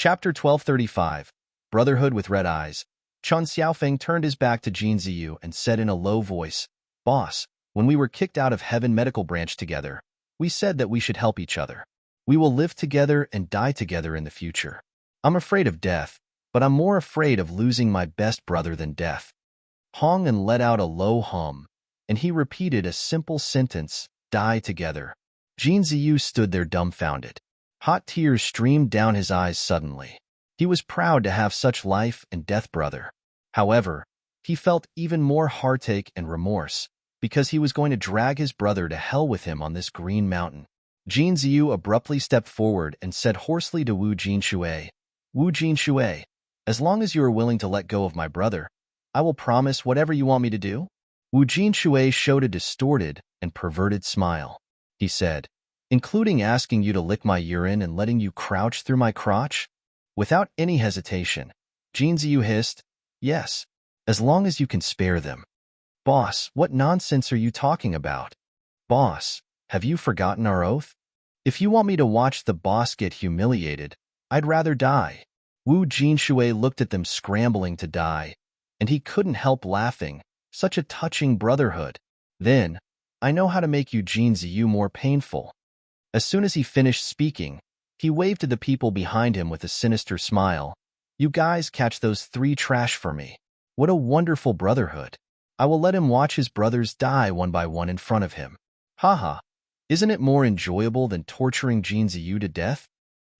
Chapter 1235, Brotherhood with Red Eyes. Chun Xiaofeng turned his back to Jin Ziyu and said in a low voice, "Boss, when we were kicked out of Heaven Medical Branch together, we said that we should help each other. We will live together and die together in the future. I'm afraid of death, but I'm more afraid of losing my best brother than death." Hong An let out a low hum, and he repeated a simple sentence, "Die together." Jin Ziyu stood there dumbfounded. Hot tears streamed down his eyes suddenly. He was proud to have such life and death brother. However, he felt even more heartache and remorse, because he was going to drag his brother to hell with him on this green mountain. Jin Ziyu abruptly stepped forward and said hoarsely to Wu Jinshui, "Wu Jinshui, as long as you are willing to let go of my brother, I will promise whatever you want me to do." Wu Jinshui showed a distorted and perverted smile. He said, "Including asking you to lick my urine and letting you crouch through my crotch?" Without any hesitation, Jin Ziyu hissed, "Yes, as long as you can spare them." "Boss, what nonsense are you talking about?" "Boss, have you forgotten our oath? If you want me to watch the boss get humiliated, I'd rather die." Wu Jinshui looked at them scrambling to die, and he couldn't help laughing. Such a touching brotherhood. "Then, I know how to make you Jin Ziyu more painful." As soon as he finished speaking, he waved to the people behind him with a sinister smile. "You guys catch those 3 trash for me. What a wonderful brotherhood. I will let him watch his brothers die one by one in front of him. Haha, isn't it more enjoyable than torturing Jin Ziyu to death?"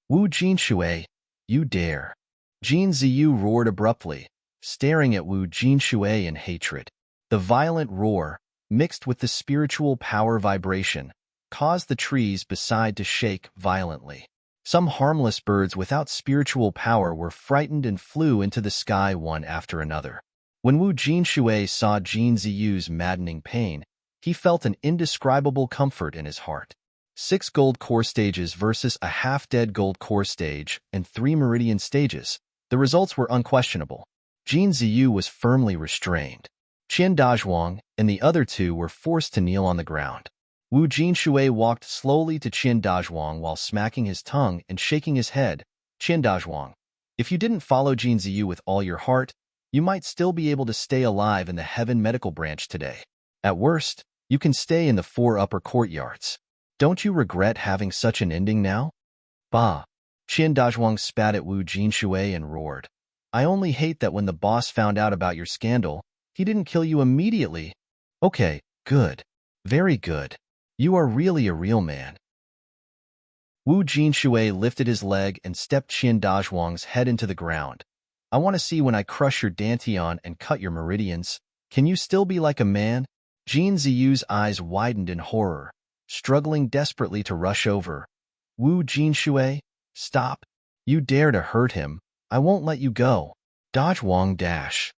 "Wu Jinshui, you dare." Jin Ziyu roared abruptly, staring at Wu Jinshui in hatred. The violent roar, mixed with the spiritual power vibration, caused the trees beside to shake violently. Some harmless birds without spiritual power were frightened and flew into the sky one after another. When Wu Jinshui saw Jin Ziyu's maddening pain, he felt an indescribable comfort in his heart. 6 gold core stages versus a half-dead gold core stage and 3 meridian stages. The results were unquestionable. Jin Ziyu was firmly restrained. Qian Dazhuang and the other 2 were forced to kneel on the ground. Wu Jinshui walked slowly to Qian Dazhuang while smacking his tongue and shaking his head. "Qian Dazhuang, if you didn't follow Jin Ziyu with all your heart, you might still be able to stay alive in the Heaven Medical Branch today. At worst, you can stay in the 4 upper courtyards. Don't you regret having such an ending now?" "Bah!" Qian Dazhuang spat at Wu Jinshui and roared. "I only hate that when the boss found out about your scandal, he didn't kill you immediately." "Okay, good. Very good. You are really a real man." Wu Jinshui lifted his leg and stepped Qian Dazhuang's head into the ground. "I want to see when I crush your dantian and cut your meridians. Can you still be like a man?" Jin Ziyu's eyes widened in horror, struggling desperately to rush over. "Wu Jinshui, stop. You dare to hurt him, I won't let you go." Dazhuang dash.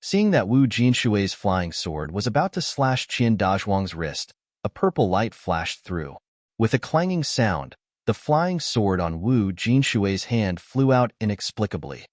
Seeing that Wu Jinshui's flying sword was about to slash Qian Dazhuang's wrist, a purple light flashed through. With a clanging sound, the flying sword on Wu Jinshui's hand flew out inexplicably.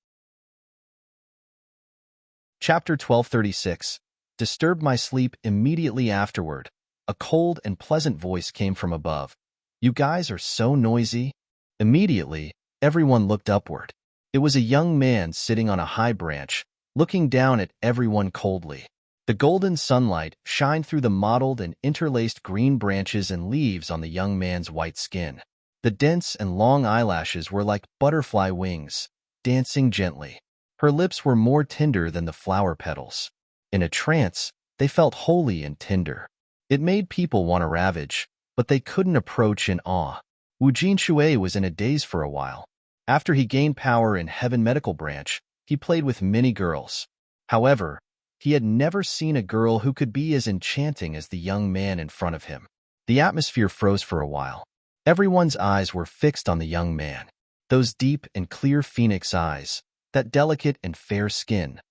Chapter 1236. Disturbed my sleep immediately afterward. A cold and pleasant voice came from above. "You guys are so noisy." Immediately, everyone looked upward. It was a young man sitting on a high branch, looking down at everyone coldly. The golden sunlight shined through the mottled and interlaced green branches and leaves on the young man's white skin. The dense and long eyelashes were like butterfly wings, dancing gently. Her lips were more tender than the flower petals. In a trance, they felt holy and tender. It made people want to ravage, but they couldn't approach in awe. Wu Jinshui was in a daze for a while. After he gained power in Heaven Medical Branch, he played with many girls. However, he had never seen a girl who could be as enchanting as the young man in front of him. The atmosphere froze for a while. Everyone's eyes were fixed on the young man. Those deep and clear phoenix eyes, that delicate and fair skin,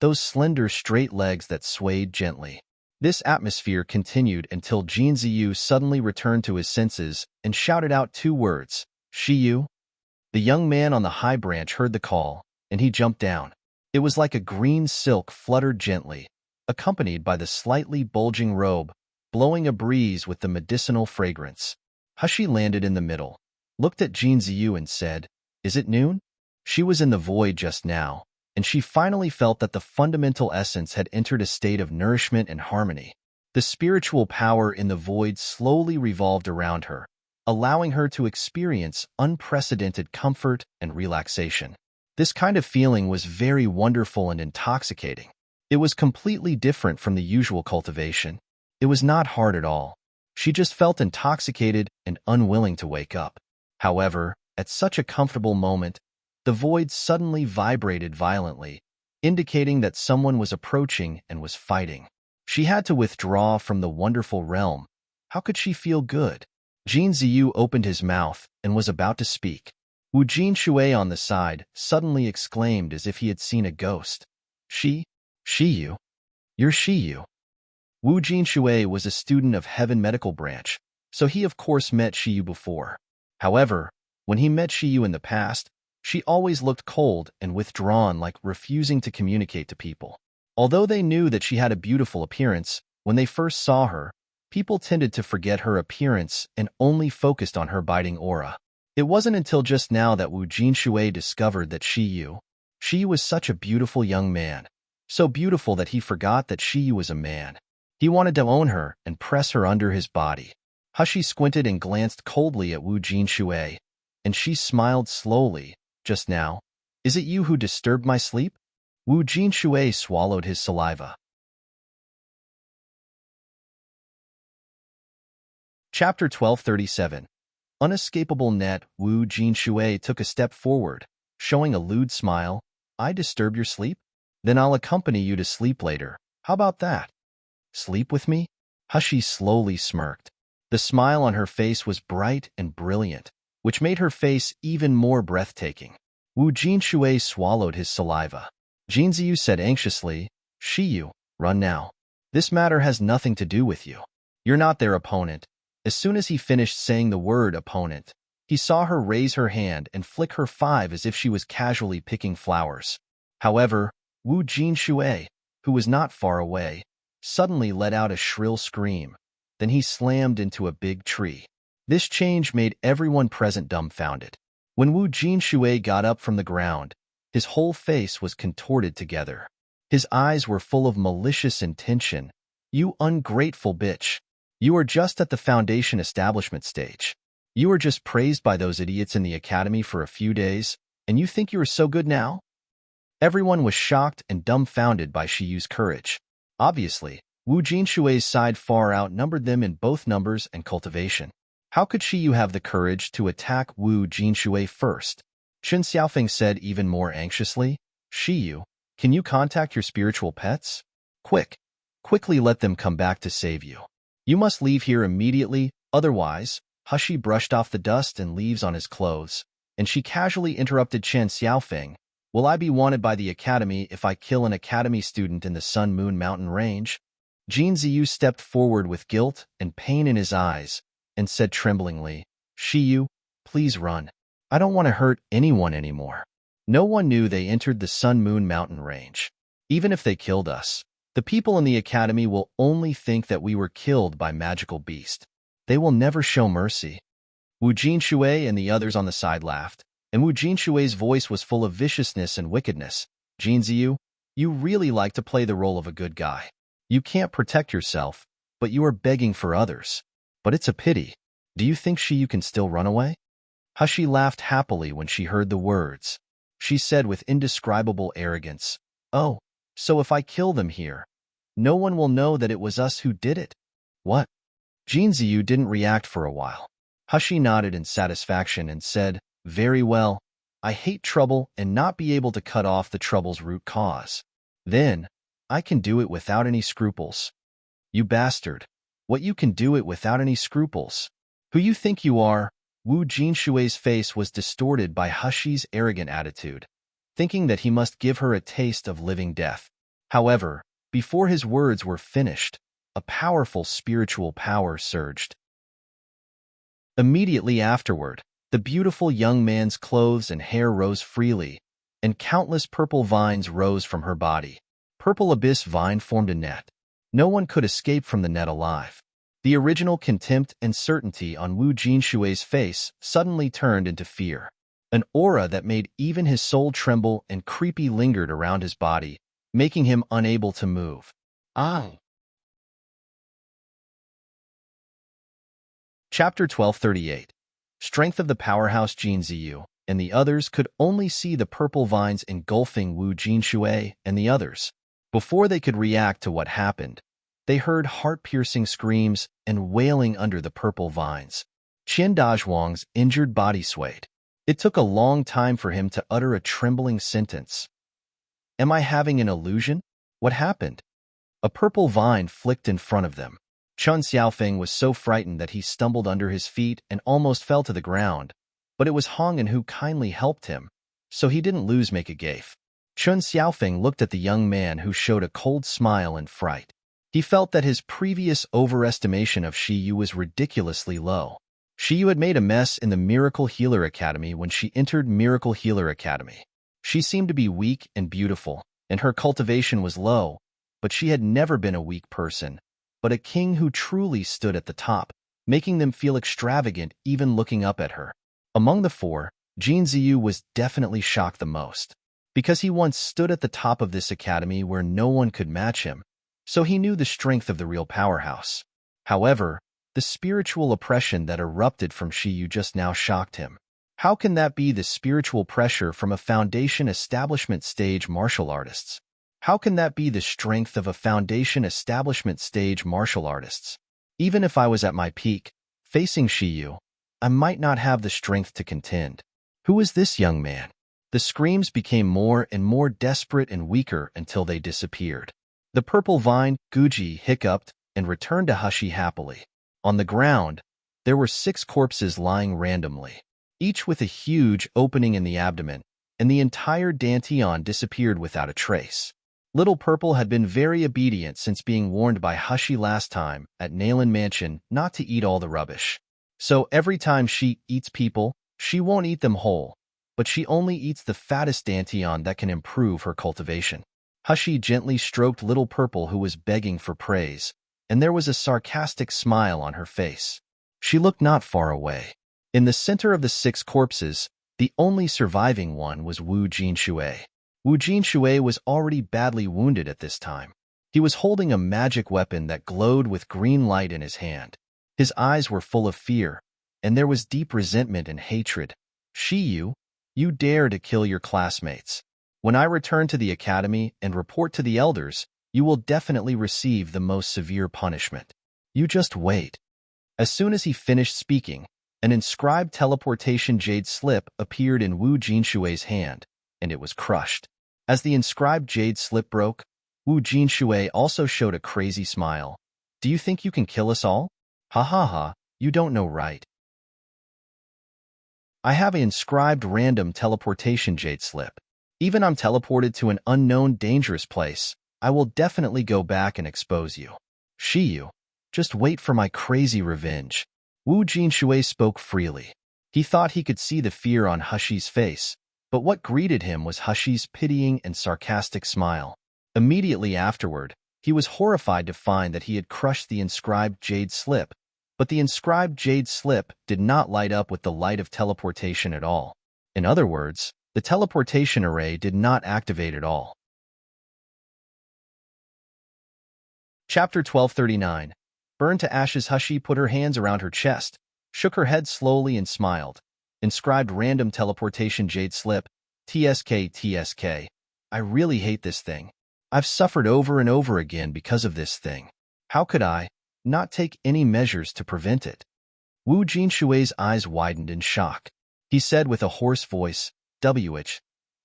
those slender straight legs that swayed gently. This atmosphere continued until Jin Ziyu suddenly returned to his senses and shouted out 2 words, "Shiyu." The young man on the high branch heard the call, and he jumped down. It was like a green silk fluttered gently, accompanied by the slightly bulging robe, blowing a breeze with the medicinal fragrance. Hushi landed in the middle, looked at Jin Ziyu and said, "Is it noon?" She was in the void just now, and she finally felt that the fundamental essence had entered a state of nourishment and harmony. The spiritual power in the void slowly revolved around her, allowing her to experience unprecedented comfort and relaxation. This kind of feeling was very wonderful and intoxicating. It was completely different from the usual cultivation. It was not hard at all. She just felt intoxicated and unwilling to wake up. However, at such a comfortable moment, the void suddenly vibrated violently, indicating that someone was approaching and was fighting. She had to withdraw from the wonderful realm. How could she feel good? Jin Ziyu opened his mouth and was about to speak. Wu Jinshui on the side suddenly exclaimed as if he had seen a ghost. Shiyu? You're Shiyu. Wu Jinshui was a student of Heaven Medical Branch, so he of course met Shiyu before. However, when he met Shiyu in the past, she always looked cold and withdrawn, like refusing to communicate to people. Although they knew that she had a beautiful appearance, when they first saw her, people tended to forget her appearance and only focused on her biting aura. It wasn't until just now that Wu Jinshui discovered that Shiyu was such a beautiful young man, so beautiful that he forgot that Shiyu was a man. He wanted to own her and press her under his body. Hashi squinted and glanced coldly at Wu Jinshui, and she smiled slowly. Just now, is it you who disturbed my sleep? Wu Jinshui swallowed his saliva. Chapter 1237. Unescapable net. Wu Jinshui took a step forward, showing a lewd smile. I disturb your sleep? Then I'll accompany you to sleep later. How about that? Sleep with me? Hashi slowly smirked. The smile on her face was bright and brilliant, which made her face even more breathtaking. Wu Jinshui swallowed his saliva. Jinziyu said anxiously, Shiyu, run now. This matter has nothing to do with you. You're not their opponent. As soon as he finished saying the word opponent, he saw her raise her hand and flick her 5 as if she was casually picking flowers. However, Wu Jinshui, who was not far away, suddenly let out a shrill scream. Then he slammed into a big tree. This change made everyone present dumbfounded. When Wu Jinshui got up from the ground, his whole face was contorted together. His eyes were full of malicious intention. You ungrateful bitch. You are just at the foundation establishment stage. You were just praised by those idiots in the academy for a few days, and you think you are so good now? Everyone was shocked and dumbfounded by Shiyu's courage. Obviously, Wu Jinshui's side far outnumbered them in both numbers and cultivation. How could Shiyu have the courage to attack Wu Jinshui first? Chen Xiaofeng said even more anxiously, Shiyu, can you contact your spiritual pets? Quickly let them come back to save you. You must leave here immediately, otherwise. Hashi brushed off the dust and leaves on his clothes, and she casually interrupted Chen Xiaofeng. Will I be wanted by the academy if I kill an academy student in the Sun Moon Mountain Range? Jin Ziyu stepped forward with guilt and pain in his eyes and said tremblingly, Shiyu, please run. I don't want to hurt anyone anymore. No one knew they entered the Sun Moon Mountain Range. Even if they killed us, the people in the academy will only think that we were killed by magical beast. They will never show mercy. Wu Jinshui and the others on the side laughed, and Wu Jinshui's voice was full of viciousness and wickedness. Jin Ziyu, you really like to play the role of a good guy. You can't protect yourself, but you are begging for others. But it's a pity. Do you think Shiyu can still run away? Hashi laughed happily when she heard the words. She said with indescribable arrogance, Oh, so if I kill them here, no one will know that it was us who did it? What? Jin Ziyu didn't react for a while. Hashi nodded in satisfaction and said, Very well. I hate trouble and not be able to cut off the trouble's root cause. Then, I can do it without any scruples. You bastard. What, you can do it without any scruples? Who you think you are? Wu Jinshui's face was distorted by Hashi's arrogant attitude, thinking that he must give her a taste of living death. However, before his words were finished, a powerful spiritual power surged. Immediately afterward, the beautiful young man's clothes and hair rose freely, and countless purple vines rose from her body. Purple abyss vine formed a net. No one could escape from the net alive. The original contempt and certainty on Wu Jinshui's face suddenly turned into fear. an aura that made even his soul tremble and creepy lingered around his body, making him unable to move. Ah. Chapter 1238. Strength of the powerhouse Jin Ziyu and the others could only see the purple vines engulfing Wu Jinshui and the others. Before they could react to what happened, they heard heart-piercing screams and wailing under the purple vines. Qian Dazhuang's injured body swayed. It took a long time for him to utter a trembling sentence. Am I having an illusion? What happened? A purple vine flicked in front of them. Chun Xiaofeng was so frightened that he stumbled under his feet and almost fell to the ground, but it was Hongan who kindly helped him, so he didn't make a gaffe. Chun Xiaofeng looked at the young man who showed a cold smile in fright. He felt that his previous overestimation of Shi Yu was ridiculously low. Shi Yu had made a mess in the Miracle Healer Academy when she entered Miracle Healer Academy. She seemed to be weak and beautiful, and her cultivation was low, but she had never been a weak person, but a king who truly stood at the top, making them feel extravagant even looking up at her. Among the four, Jin Ziyu was definitely shocked the most, because he once stood at the top of this academy where no one could match him, so he knew the strength of the real powerhouse. However, the spiritual oppression that erupted from Shi Yu just now shocked him. How can that be the spiritual pressure from a foundation establishment stage martial artists? How can that be the strength of a foundation establishment stage martial artists? Even if I was at my peak, facing Shi Yu, I might not have the strength to contend. Who is this young man? The screams became more and more desperate and weaker until they disappeared. The purple vine, Guji, hiccuped and returned to Hushi happily. On the ground, there were 6 corpses lying randomly, each with a huge opening in the abdomen, and the entire Dantian disappeared without a trace. Little Purple had been very obedient since being warned by Hushi last time at Nalan Mansion not to eat all the rubbish. So every time she eats people, she won't eat them whole, but she only eats the fattest Dantian that can improve her cultivation. Hushi gently stroked Little Purple, who was begging for praise, and there was a sarcastic smile on her face. She looked not far away. In the center of the 6 corpses, the only surviving one was Wu Jinshui. Wu Jinshui was already badly wounded at this time. He was holding a magic weapon that glowed with green light in his hand. His eyes were full of fear, and there was deep resentment and hatred. Shi Yu, you dare to kill your classmates. When I return to the academy and report to the elders, you will definitely receive the most severe punishment. You just wait. As soon as he finished speaking, an inscribed teleportation jade slip appeared in Wu Jinshui's hand, and it was crushed. As the inscribed jade slip broke, Wu Jinshui also showed a crazy smile. Do you think you can kill us all? Ha ha ha, you don't know, right? I have an inscribed random teleportation jade slip. Even I'm teleported to an unknown dangerous place, I will definitely go back and expose you. Shi Yu, just wait for my crazy revenge. Wu Jinshui spoke freely. He thought he could see the fear on Hushi's face, but what greeted him was Hushi's pitying and sarcastic smile. Immediately afterward, he was horrified to find that he had crushed the inscribed jade slip, but the inscribed jade slip did not light up with the light of teleportation at all. In other words, the teleportation array did not activate at all. Chapter 1239. Burned to ashes. Hushi put her hands around her chest, shook her head slowly and smiled. Inscribed random teleportation jade slip. TSK. I really hate this thing. I've suffered over and over again because of this thing. How could I not take any measures to prevent it? Wu Jinshui's eyes widened in shock. He said with a hoarse voice, "WH,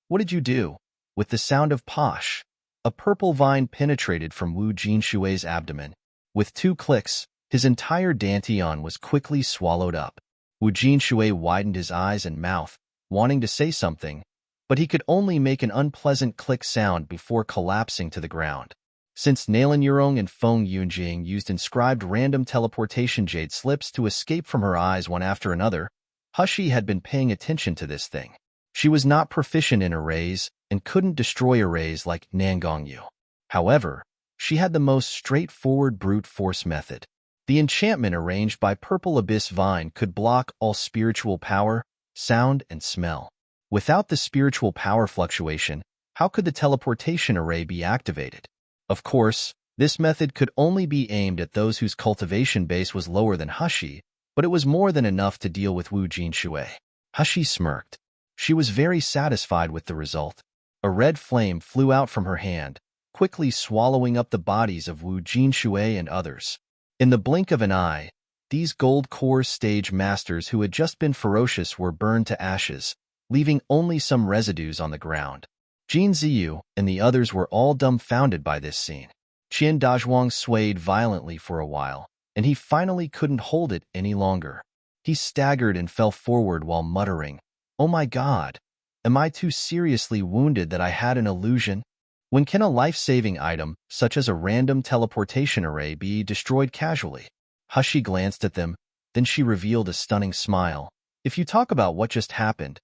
what did you do?" With the sound of posh, a purple vine penetrated from Wu Jinshui's abdomen. With 2 clicks, his entire Dantian was quickly swallowed up. Wu Jinshui widened his eyes and mouth, wanting to say something, but he could only make an unpleasant click sound before collapsing to the ground. Since Nalan Yurong and Feng Yunjing used inscribed random teleportation jade slips to escape from her eyes one after another, Hushi had been paying attention to this thing. She was not proficient in arrays and couldn't destroy arrays like Nangongyu. However, she had the most straightforward brute force method. The enchantment arranged by Purple Abyss Vine could block all spiritual power, sound, and smell. Without the spiritual power fluctuation, how could the teleportation array be activated? Of course, this method could only be aimed at those whose cultivation base was lower than Hushi, but it was more than enough to deal with Wu Jinshui. Hushi smirked. She was very satisfied with the result. A red flame flew out from her hand, quickly swallowing up the bodies of Wu Jinshui and others. In the blink of an eye, these gold core stage masters who had just been ferocious were burned to ashes, leaving only some residues on the ground. Jin Ziyu and the others were all dumbfounded by this scene. Qian Dazhuang swayed violently for a while, and he finally couldn't hold it any longer. He staggered and fell forward while muttering, "Oh my God! Am I too seriously wounded that I had an illusion? When can a life-saving item, such as a random teleportation array, be destroyed casually?" Hushi glanced at them, then she revealed a stunning smile. "If you talk about what just happened,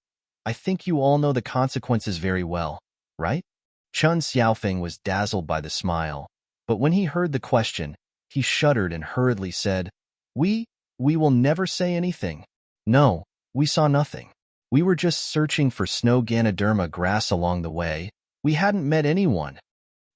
I think you all know the consequences very well, right?" Chun Xiaofeng was dazzled by the smile, but when he heard the question, he shuddered and hurriedly said, We will never say anything. No, we saw nothing. We were just searching for snow Ganoderma grass along the way. We hadn't met anyone."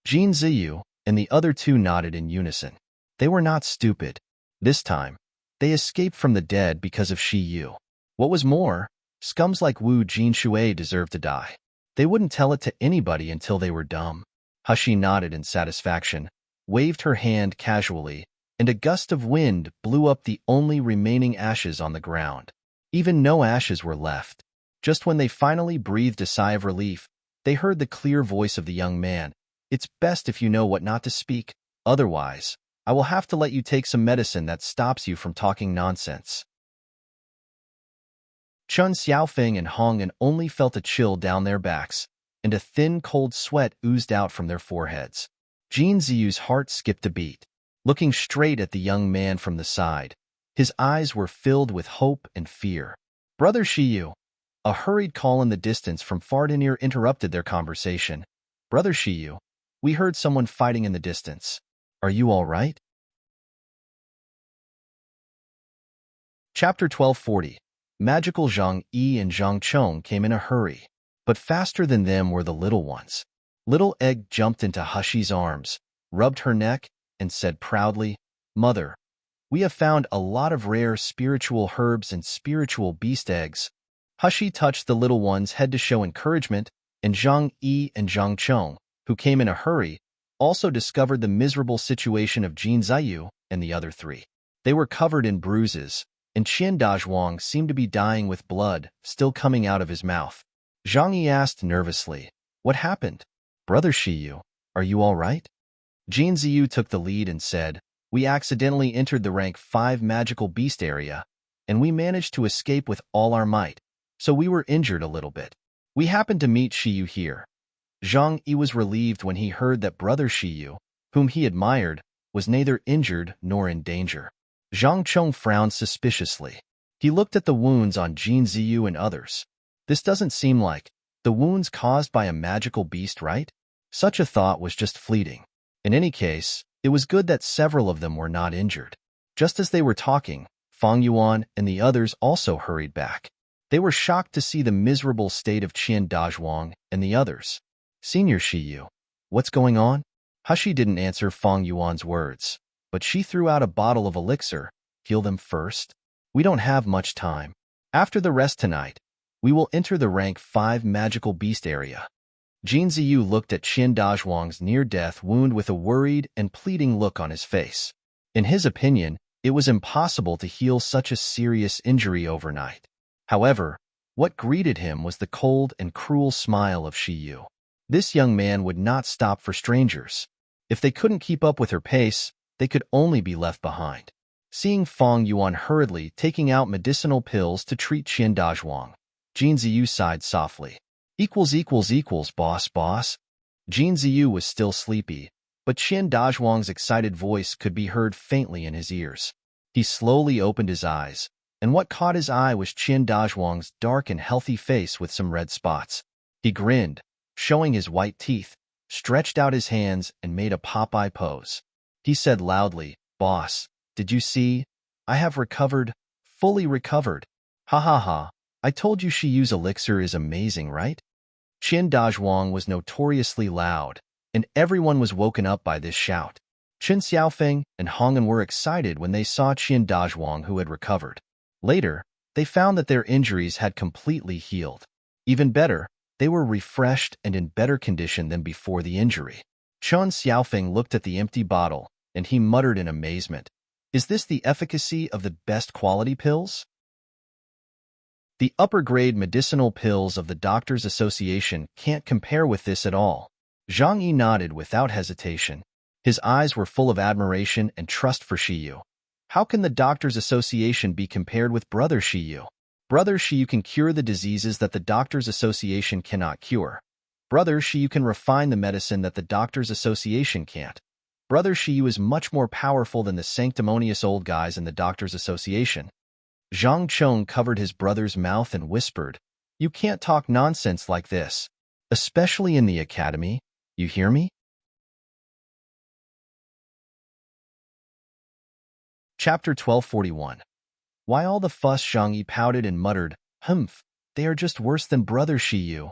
Jin Ziyu and the other two nodded in unison. They were not stupid. This time, they escaped from the dead because of Shi Yu. What was more, scums like Wu Jinshui deserved to die. They wouldn't tell it to anybody until they were dumb. Hushi nodded in satisfaction, waved her hand casually, and a gust of wind blew up the only remaining ashes on the ground. Even no ashes were left. Just when they finally breathed a sigh of relief, they heard the clear voice of the young man. "It's best if you know what not to speak. Otherwise, I will have to let you take some medicine that stops you from talking nonsense." Chun Xiaofeng and Hong An only felt a chill down their backs, and a thin, cold sweat oozed out from their foreheads. Jin Ziyu's heart skipped a beat. Looking straight at the young man from the side, his eyes were filled with hope and fear. "Brother Shiyu." A hurried call in the distance from far to near interrupted their conversation. "Brother Shiyu, we heard someone fighting in the distance. Are you all right?" Chapter 1240. Magical Zhang Yi and Zhang Chong came in a hurry, but faster than them were the little ones. Little Egg jumped into Hushi's arms, rubbed her neck, and said proudly, "Mother, we have found a lot of rare spiritual herbs and spiritual beast eggs." Hushi touched the little one's head to show encouragement, and Zhang Yi and Zhang Chong, who came in a hurry, also discovered the miserable situation of Jin Ziyu and the other three. They were covered in bruises, and Qian Dazhuang seemed to be dying with blood still coming out of his mouth. Zhang Yi asked nervously, "What happened? Brother Shiyu, are you all right?" Jin Ziyu took the lead and said, "We accidentally entered the rank 5 magical beast area, and we managed to escape with all our might, so we were injured a little bit. We happened to meet Shiyu here." Zhang Yi was relieved when he heard that Brother Shiyu, whom he admired, was neither injured nor in danger. Zhang Chong frowned suspiciously. He looked at the wounds on Jin Ziyu and others. This doesn't seem like the wounds caused by a magical beast, right? Such a thought was just fleeting. In any case, it was good that several of them were not injured. Just as they were talking, Fang Yuan and the others also hurried back. They were shocked to see the miserable state of Qian Dazhuang and the others. "Senior Shiyu, what's going on?" Hushi didn't answer Fang Yuan's words, but she threw out a bottle of elixir. "Heal them first. We don't have much time. After the rest tonight, we will enter the rank 5 magical beast area." Jin Ziyu looked at Qian Dazhuang's near-death wound with a worried and pleading look on his face. In his opinion, it was impossible to heal such a serious injury overnight. However, what greeted him was the cold and cruel smile of Shiyu. This young man would not stop for strangers. If they couldn't keep up with her pace, they could only be left behind. Seeing Fang Yuan hurriedly taking out medicinal pills to treat Qian Dazhuang, Jin Ziyu sighed softly. Boss. Jin Ziyu was still sleepy, but Qian Dazhuang's excited voice could be heard faintly in his ears. He slowly opened his eyes, and what caught his eye was Qian Dazhuang's dark and healthy face with some red spots. He grinned, showing his white teeth, stretched out his hands, and made a Popeye pose. He said loudly, "Boss, did you see? I have recovered, fully recovered. Ha ha ha, I told you Shiyu's elixir is amazing, right? Qin Dazhuang was notoriously loud, and everyone was woken up by this shout. Qin Xiaofeng and Hongan were excited when they saw Qin Dazhuang who had recovered. Later, they found that their injuries had completely healed. Even better, they were refreshed and in better condition than before the injury. Qin Xiaofeng looked at the empty bottle, and he muttered in amazement, "Is this the efficacy of the best quality pills?" The upper-grade medicinal pills of the Doctors' Association can't compare with this at all. Zhang Yi nodded without hesitation. His eyes were full of admiration and trust for Shiyu. How can the Doctors' Association be compared with Brother Shiyu? Brother Shiyu can cure the diseases that the Doctors' Association cannot cure. Brother Shiyu can refine the medicine that the Doctors' Association can't. Brother Shiyu is much more powerful than the sanctimonious old guys in the Doctors' Association. Zhang Chong covered his brother's mouth and whispered, "You can't talk nonsense like this, especially in the academy, you hear me?" Chapter 1241. Why all the fuss? Zhang Yi pouted and muttered, "Humph, they are just worse than Brother Shiyu."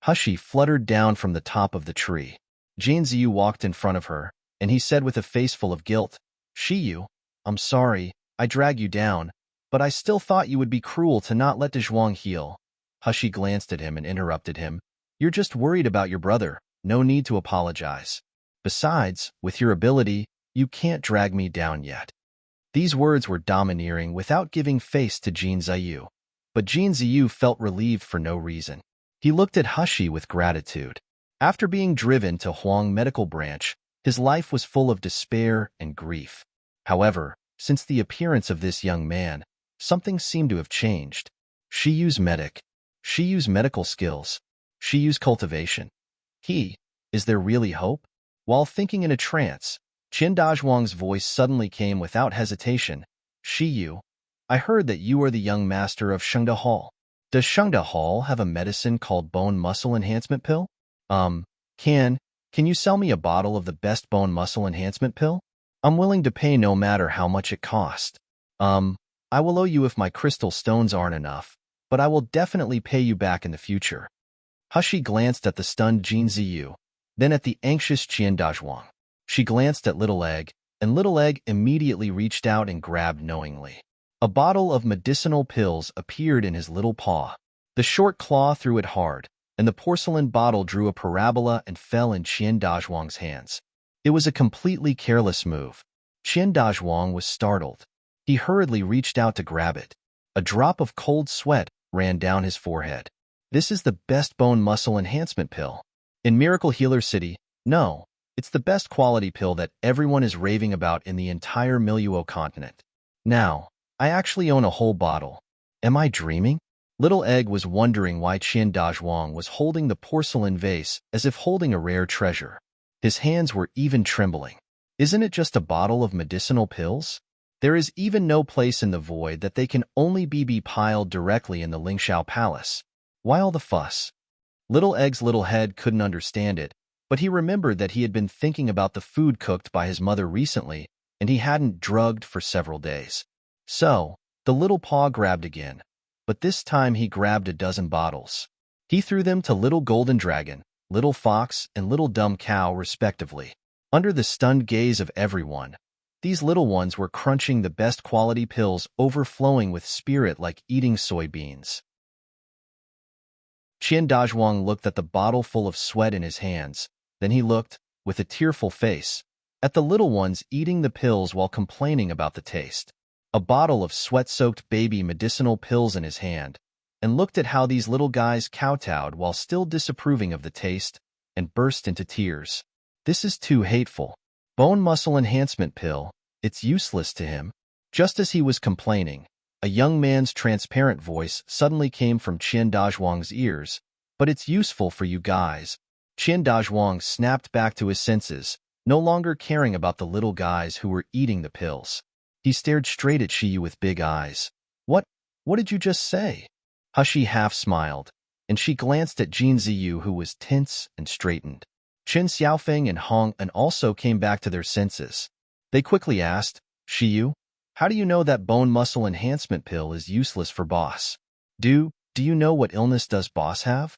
Hushi fluttered down from the top of the tree. Jin Ziyu walked in front of her, and he said with a face full of guilt, "Shiyu, I'm sorry, I dragged you down, but I still thought you would be cruel to not let Dezhuang heal." Hushi glanced at him and interrupted him. "You're just worried about your brother. No need to apologize. Besides, with your ability, you can't drag me down yet." These words were domineering without giving face to Jin Ziyu. But Jin Ziyu felt relieved for no reason. He looked at Hushi with gratitude. After being driven to Huang Medical Branch, his life was full of despair and grief. However, since the appearance of this young man, something seemed to have changed. Shiyu's medical skills, Shiyu's cultivation. Is there really hope? While thinking in a trance, Qin Dazhuang's voice suddenly came without hesitation. "Shiyu, I heard that you are the young master of Shengda Hall. Does Shengda Hall have a medicine called bone muscle enhancement pill? Can you sell me a bottle of the best bone muscle enhancement pill? I'm willing to pay no matter how much it costs. I will owe you if my crystal stones aren't enough, but I will definitely pay you back in the future." Hushi glanced at the stunned Jin Ziyu, then at the anxious Qin Dazhuang. She glanced at Little Egg, and Little Egg immediately reached out and grabbed knowingly. A bottle of medicinal pills appeared in his little paw. The short claw threw it hard, and the porcelain bottle drew a parabola and fell in Qin Dazhuang's hands. It was a completely careless move. Qin Dazhuang was startled. He hurriedly reached out to grab it. A drop of cold sweat ran down his forehead. "This is the best bone muscle enhancement pill. In Miracle Healer City, no, it's the best quality pill that everyone is raving about in the entire Miluo continent. Now, I actually own a whole bottle. Am I dreaming?" Little Egg was wondering why Qin Dazhuang was holding the porcelain vase as if holding a rare treasure. His hands were even trembling. "Isn't it just a bottle of medicinal pills? There is even no place in the void that they can only be piled directly in the Lingxiao Palace. Why all the fuss?" Little Egg's little head couldn't understand it, but he remembered that he had been thinking about the food cooked by his mother recently, and he hadn't drugged for several days. So, the little paw grabbed again, but this time he grabbed a dozen bottles. He threw them to Little Golden Dragon, Little Fox, and Little Dumb Cow, respectively. Under the stunned gaze of everyone, these little ones were crunching the best quality pills, overflowing with spirit like eating soybeans. Qin Dazhuang looked at the bottle full of sweat in his hands. Then he looked, with a tearful face, at the little ones eating the pills while complaining about the taste. A bottle of sweat-soaked baby medicinal pills in his hand, and looked at how these little guys kowtowed while still disapproving of the taste, and burst into tears. "This is too hateful. Bone muscle enhancement pill, it's useless to him." Just as he was complaining, a young man's transparent voice suddenly came from Qin Dazhuang's ears. "But it's useful for you guys." Qin Dazhuang snapped back to his senses, no longer caring about the little guys who were eating the pills. He stared straight at Shiyu with big eyes. What did you just say?" Hushi half smiled, and she glanced at Jin Ziyu, who was tense and straightened. Qin Xiaofeng and Hong An also came back to their senses. They quickly asked, "Shiyu, how do you know that bone muscle enhancement pill is useless for boss? Do Do you know what illness does boss have?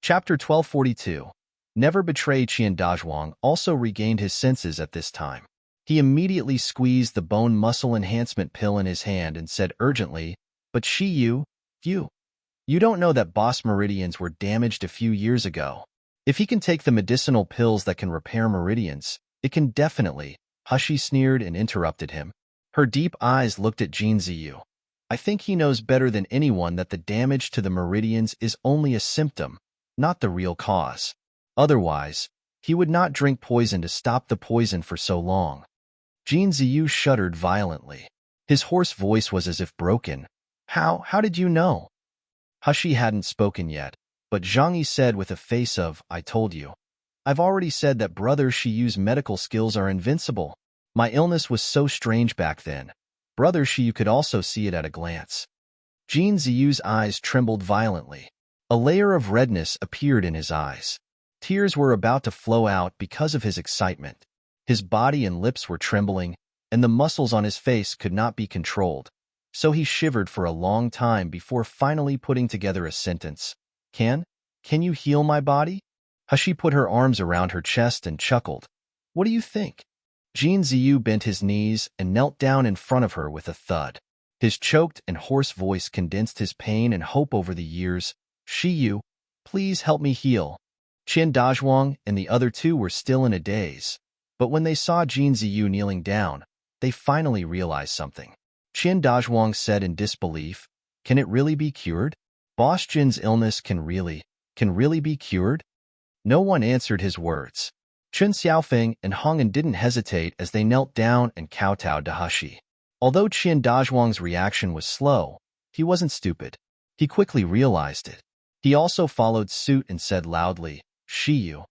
Chapter 1242. Never betray Qian Dazhuang also regained his senses at this time. He immediately squeezed the bone muscle enhancement pill in his hand and said urgently, "But you don't know that boss meridians were damaged a few years ago. If he can take the medicinal pills that can repair meridians, it can definitely." Hushi sneered and interrupted him. Her deep eyes looked at Jin Ziyu. "I think he knows better than anyone that the damage to the meridians is only a symptom, not the real cause. Otherwise, he would not drink poison to stop the poison for so long." Jin Ziyu shuddered violently. His hoarse voice was as if broken. How did you know?" Hushi hadn't spoken yet, but Zhang Yi said with a face of, "I told you. I've already said that Brother Shiyu's medical skills are invincible. My illness was so strange back then. Brother Shiyu could also see it at a glance." Jin Ziyu's eyes trembled violently. A layer of redness appeared in his eyes. Tears were about to flow out because of his excitement. His body and lips were trembling, and the muscles on his face could not be controlled. So he shivered for a long time before finally putting together a sentence. Can you heal my body?" Hushi put her arms around her chest and chuckled. "What do you think?" Jin Ziyu bent his knees and knelt down in front of her with a thud. His choked and hoarse voice condensed his pain and hope over the years. "Shiyu, please help me heal." Qian Dazhuang and the other two were still in a daze. But when they saw Jin Ziyu kneeling down, they finally realized something. Qian Dazhuang said in disbelief, "Can it really be cured? Boss Jin's illness can really be cured?" No one answered his words. Chun Xiaofeng and Hongen didn't hesitate as they knelt down and kowtowed to Hushi. Although Qian Dazhuang's reaction was slow, he wasn't stupid. He quickly realized it. He also followed suit and said loudly, "Shiyu,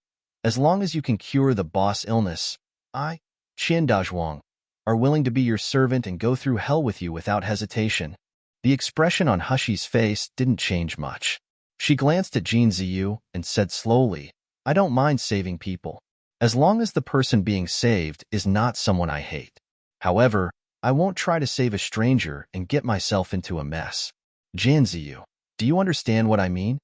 as long as you can cure the boss illness, I, Qian Dazhuang, are willing to be your servant and go through hell with you without hesitation." The expression on Hushi's face didn't change much. She glanced at Jin Ziyu and said slowly, "I don't mind saving people, as long as the person being saved is not someone I hate. However, I won't try to save a stranger and get myself into a mess." "Jin Ziyu, do you understand what I mean?"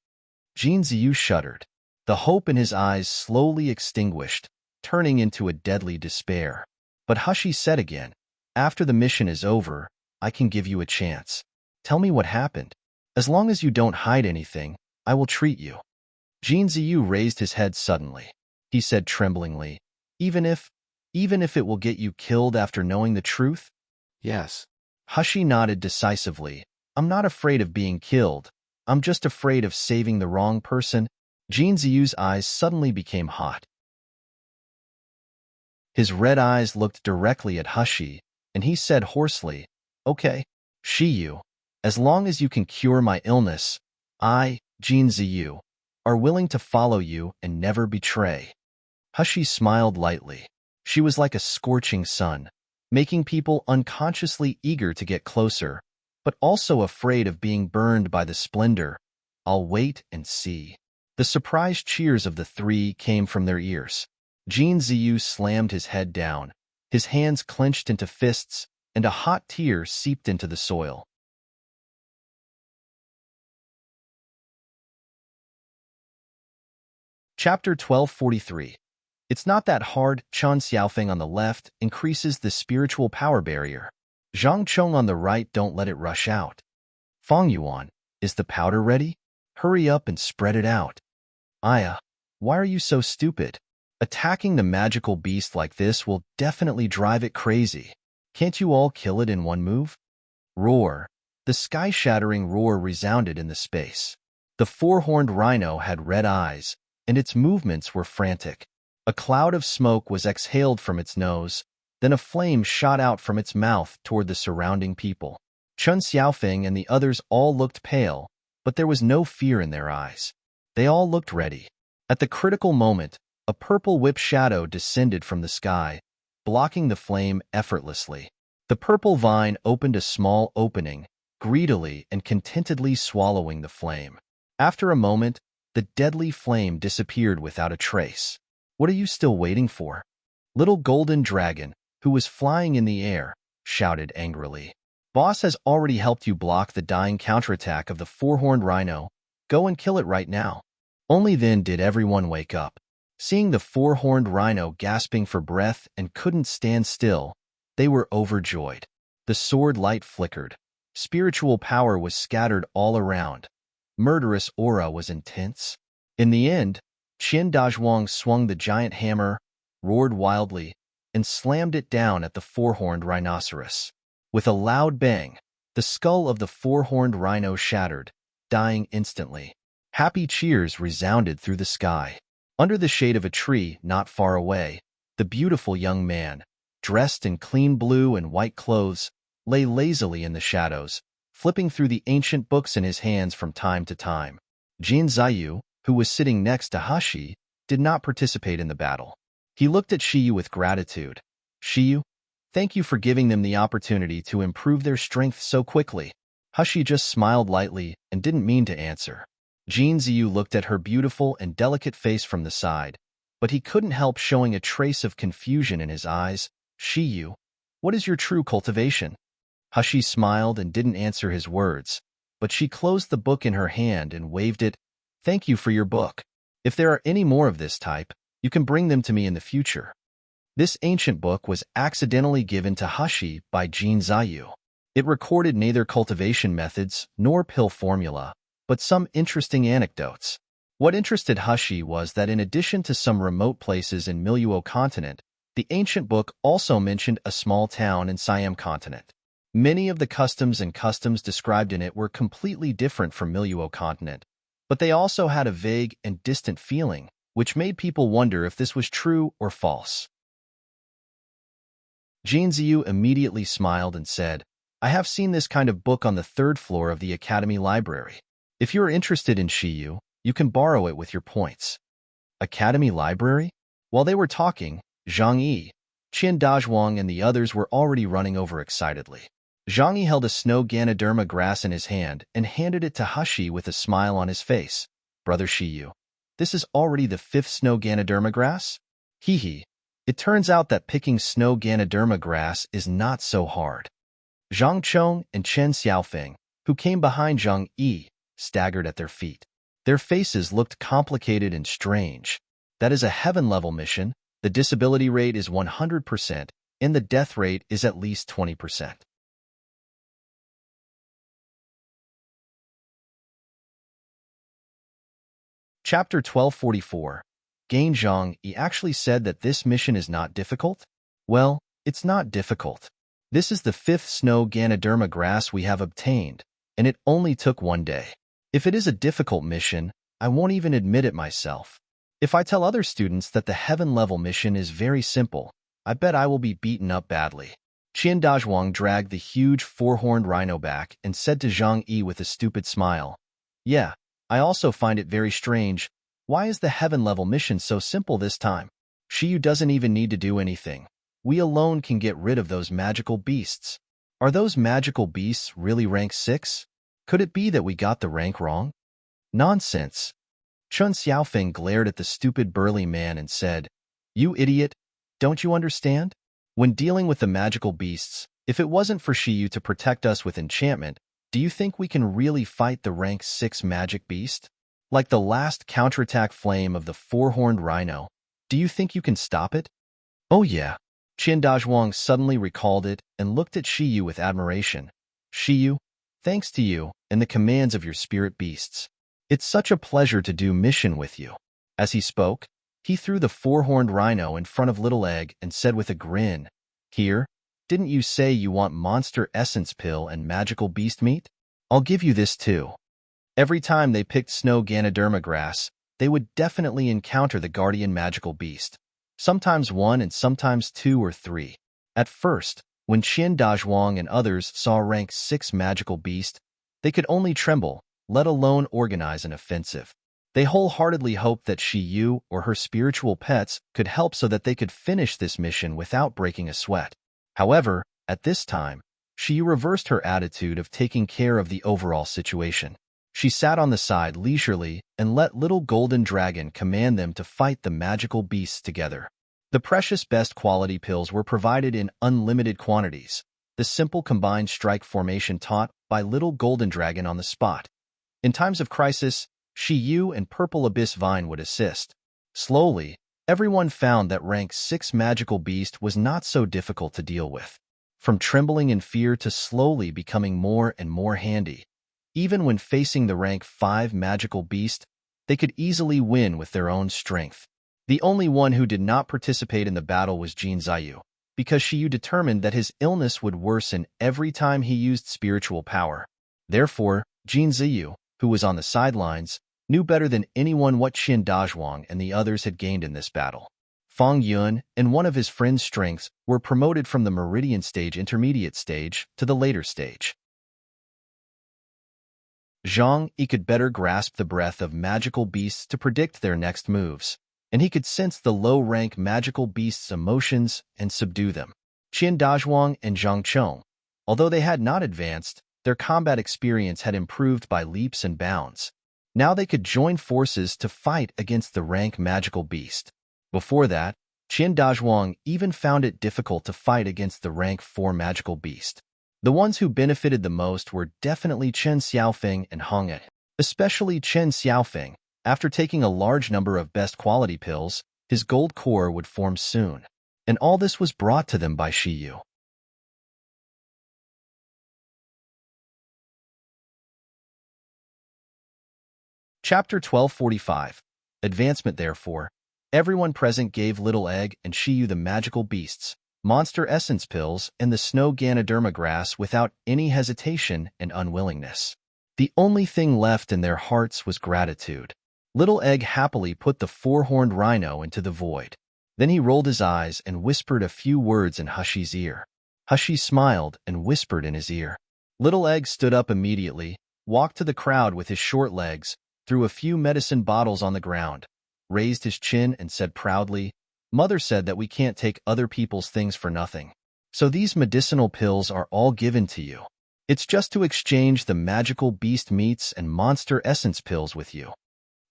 Jin Ziyu shuddered. The hope in his eyes slowly extinguished, turning into a deadly despair. But Hushi said again, "After the mission is over, I can give you a chance. Tell me what happened. As long as you don't hide anything, I will treat you." Jin Ziyu raised his head suddenly. He said tremblingly, Even if it will get you killed after knowing the truth?" Yes. Hushi nodded decisively. "I'm not afraid of being killed. I'm just afraid of saving the wrong person." Jin Ziyu's eyes suddenly became hot. His red eyes looked directly at Hushi, and he said hoarsely, "Okay, Shiyu, as long as you can cure my illness, I, Jin Ziyu, are willing to follow you and never betray." Hushi smiled lightly. She was like a scorching sun, making people unconsciously eager to get closer, but also afraid of being burned by the splendor. "I'll wait and see." The surprised cheers of the three came from their ears. Jin Ziyu slammed his head down, his hands clenched into fists, and a hot tear seeped into the soil. Chapter 1243. It's not that hard. Chan Xiaofeng on the left increases the spiritual power barrier. Zhang Chong on the right, don't let it rush out. Feng Yuan, is the powder ready? Hurry up and spread it out. Aya, why are you so stupid? Attacking the magical beast like this will definitely drive it crazy. Can't you all kill it in one move? Roar. The sky-shattering roar resounded in the space. The four-horned rhino had red eyes, and its movements were frantic. A cloud of smoke was exhaled from its nose, then a flame shot out from its mouth toward the surrounding people. Chun Xiaofeng and the others all looked pale, but there was no fear in their eyes. They all looked ready. At the critical moment, a purple whip shadow descended from the sky, blocking the flame effortlessly. The purple vine opened a small opening, greedily and contentedly swallowing the flame. After a moment, the deadly flame disappeared without a trace. What are you still waiting for? Little golden dragon, who was flying in the air, shouted angrily. Boss has already helped you block the dying counterattack of the four-horned rhino. Go and kill it right now. Only then did everyone wake up. Seeing the four-horned rhino gasping for breath and couldn't stand still, they were overjoyed. The sword light flickered. Spiritual power was scattered all around. Murderous aura was intense. In the end, Qian Dazhuang swung the giant hammer, roared wildly, and slammed it down at the four-horned rhinoceros. With a loud bang, the skull of the four-horned rhino shattered, dying instantly. Happy cheers resounded through the sky. Under the shade of a tree not far away, the beautiful young man, dressed in clean blue and white clothes, lay lazily in the shadows, flipping through the ancient books in his hands from time to time. Jin Ziyu, who was sitting next to Hashi, did not participate in the battle. He looked at Shiyu with gratitude. Shiyu, thank you for giving them the opportunity to improve their strength so quickly. Hashi just smiled lightly and didn't mean to answer. Jin Ziyu looked at her beautiful and delicate face from the side, but he couldn't help showing a trace of confusion in his eyes. Shiyu, what is your true cultivation? Hashi smiled and didn't answer his words, but she closed the book in her hand and waved it. Thank you for your book. If there are any more of this type, you can bring them to me in the future. This ancient book was accidentally given to Hashi by Jin Ziyu. It recorded neither cultivation methods nor pill formula, but some interesting anecdotes. What interested Hashi was that in addition to some remote places in Miluo continent, the ancient book also mentioned a small town in Siam continent. Many of the customs described in it were completely different from Miluo continent, but they also had a vague and distant feeling, which made people wonder if this was true or false. Jin Ziyu immediately smiled and said, I have seen this kind of book on the third floor of the Academy Library. If you are interested in Shiyu, you can borrow it with your points. Academy Library? While they were talking, Zhang Yi, Qian Dazhuang and the others were already running over excitedly. Zhang Yi held a snow Ganoderma grass in his hand and handed it to Hashi with a smile on his face. Brother Shiyu, this is already the 5th snow Ganoderma grass? Hee. It turns out that picking snow Ganoderma grass is not so hard. Zhang Chong and Chen Xiaofeng, who came behind Zhang Yi, staggered at their feet. Their faces looked complicated and strange. That is a heaven-level mission. The disability rate is 100%, and the death rate is at least 20%. Chapter 1244. Gain Zhang Yi actually said that this mission is not difficult? Well, it's not difficult. This is the 5th snow Ganoderma grass we have obtained, and it only took 1 day. If it is a difficult mission, I won't even admit it myself. If I tell other students that the heaven-level mission is very simple, I bet I will be beaten up badly. Qian Dazhuang dragged the huge four-horned rhino back and said to Zhang Yi with a stupid smile, Yeah, I also find it very strange. Why is the heaven-level mission so simple this time? Shiyu doesn't even need to do anything. We alone can get rid of those magical beasts. Are those magical beasts really rank 6? Could it be that we got the rank wrong? Nonsense. Chen Xiaofeng glared at the stupid burly man and said, You idiot, don't you understand? When dealing with the magical beasts, if it wasn't for Shiyu to protect us with enchantment, do you think we can really fight the rank 6 magic beast? Like the last counterattack flame of the four-horned rhino, do you think you can stop it? Oh yeah. Qian Dazhuang suddenly recalled it and looked at Shiyu with admiration. Shiyu, thanks to you and the commands of your spirit beasts, it's such a pleasure to do mission with you. As he spoke, he threw the four-horned rhino in front of Little Egg and said with a grin, Here, didn't you say you want monster essence pill and magical beast meat? I'll give you this too. Every time they picked snow Ganoderma grass, they would definitely encounter the guardian magical beast, sometimes 1 and sometimes 2 or 3. At first, when Qian Dazhuang and others saw rank 6 magical beast, they could only tremble, let alone organize an offensive. They wholeheartedly hoped that Shiyu or her spiritual pets could help so that they could finish this mission without breaking a sweat. However, at this time, Shiyu reversed her attitude of taking care of the overall situation. She sat on the side leisurely and let Little Golden Dragon command them to fight the magical beasts together. The precious best quality pills were provided in unlimited quantities, the simple combined strike formation taught by Little Golden Dragon on the spot. In times of crisis, Shiyu and Purple Abyss Vine would assist. Slowly, everyone found that rank 6 magical beast was not so difficult to deal with. From trembling in fear to slowly becoming more and more handy. Even when facing the rank 5 magical beast, they could easily win with their own strength. The only one who did not participate in the battle was Jin Ziyu, because Shiyu determined that his illness would worsen every time he used spiritual power. Therefore, Jin Ziyu, who was on the sidelines, knew better than anyone what Qin Dazhuang and the others had gained in this battle. Fang Yun and one of his friend's strengths were promoted from the Meridian Stage intermediate stage to the later stage. Zhang Yi could better grasp the breath of magical beasts to predict their next moves, and he could sense the low-rank magical beasts' emotions and subdue them. Qin Dazhuang and Zhang Chong, although they had not advanced, their combat experience had improved by leaps and bounds. Now they could join forces to fight against the rank magical beast. Before that, Qin Dazhuang even found it difficult to fight against the rank 4 magical beast. The ones who benefited the most were definitely Chen Xiaofeng and Hong Yi. Especially Chen Xiaofeng. After taking a large number of best quality pills, his gold core would form soon. And all this was brought to them by Shiyu. Chapter 1245. Advancement. Therefore, everyone present gave Little Egg and Shiyu the magical beasts, monster essence pills, and the snow Ganoderma grass without any hesitation and unwillingness. The only thing left in their hearts was gratitude. Little Egg happily put the 4-horned rhino into the void. Then he rolled his eyes and whispered a few words in Hushy's ear. Hushy smiled and whispered in his ear. Little Egg stood up immediately, walked to the crowd with his short legs, threw a few medicine bottles on the ground, raised his chin and said proudly, "Mother said that we can't take other people's things for nothing. So these medicinal pills are all given to you. It's just to exchange the magical beast meats and monster essence pills with you."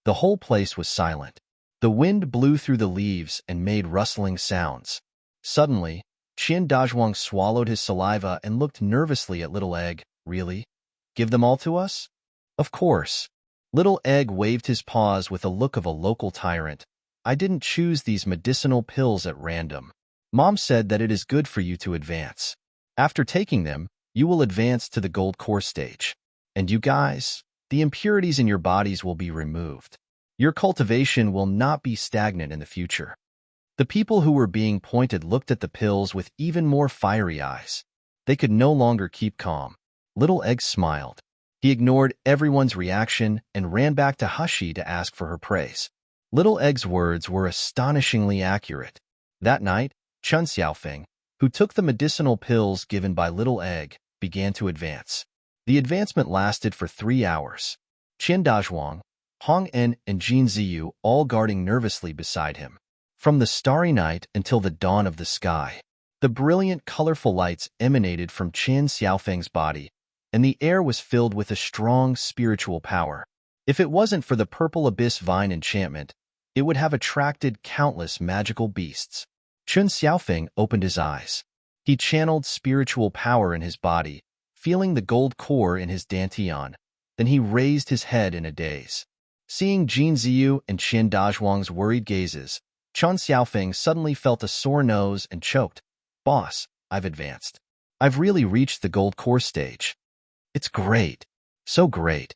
The whole place was silent. The wind blew through the leaves and made rustling sounds. Suddenly, Qin Dazhuang swallowed his saliva and looked nervously at Little Egg. "Really? Give them all to us?" "Of course." Little Egg waved his paws with a look of a local tyrant. "I didn't choose these medicinal pills at random. Mom said that it is good for you to advance. After taking them, you will advance to the gold core stage. And you guys, the impurities in your bodies will be removed. Your cultivation will not be stagnant in the future." The people who were being pointed looked at the pills with even more fiery eyes. They could no longer keep calm. Little Egg smiled. He ignored everyone's reaction and ran back to Hushy to ask for her praise. Little Egg's words were astonishingly accurate. That night, Chen Xiaofeng, who took the medicinal pills given by Little Egg, began to advance. The advancement lasted for 3 hours. Qin Dazhuang, Hong En, and Jin Ziyu all guarding nervously beside him. From the starry night until the dawn of the sky, the brilliant, colorful lights emanated from Chen Xiaofeng's body, and the air was filled with a strong spiritual power. If it wasn't for the Purple Abyss Vine enchantment, it would have attracted countless magical beasts. Chen Xiaofeng opened his eyes. He channeled spiritual power in his body, feeling the gold core in his dantian. Then he raised his head in a daze. Seeing Jin Ziyu and Qin Dazhuang's worried gazes, Chen Xiaofeng suddenly felt a sore nose and choked. "Boss, I've advanced. I've really reached the gold core stage. It's great. So great."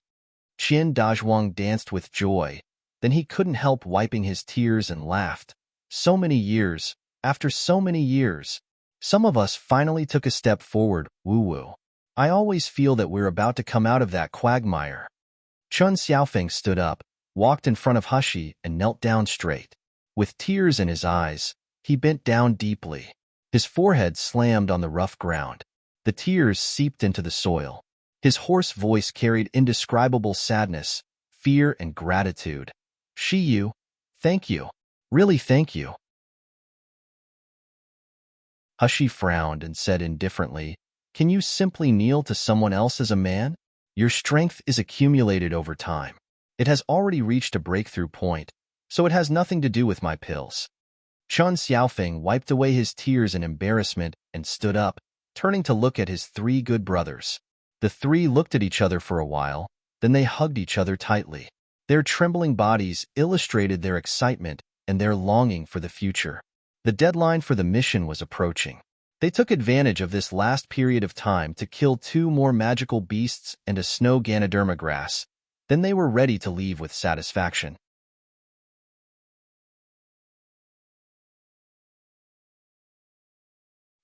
Qin Dazhuang danced with joy. Then he couldn't help wiping his tears and laughed. So many years, after so many years, some of us finally took a step forward, woo-woo. I always feel that we're about to come out of that quagmire. Chen Xiaofeng stood up, walked in front of Hushy, and knelt down straight. With tears in his eyes, he bent down deeply. His forehead slammed on the rough ground. The tears seeped into the soil. His hoarse voice carried indescribable sadness, fear, and gratitude. "Shiyu, thank you. Really thank you." Hushy frowned and said indifferently, "Can you simply kneel to someone else as a man? Your strength is accumulated over time. It has already reached a breakthrough point, so it has nothing to do with my pills." Chun Xiaofeng wiped away his tears in embarrassment and stood up, turning to look at his three good brothers. The three looked at each other for a while, then they hugged each other tightly. Their trembling bodies illustrated their excitement and their longing for the future. The deadline for the mission was approaching. They took advantage of this last period of time to kill 2 more magical beasts and a snow Ganoderma grass. Then they were ready to leave with satisfaction.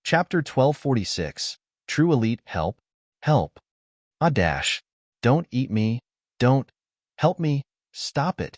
Chapter 1246. True Elite Help. Help. Ah dash. Don't eat me. Don't. Help me. Stop it.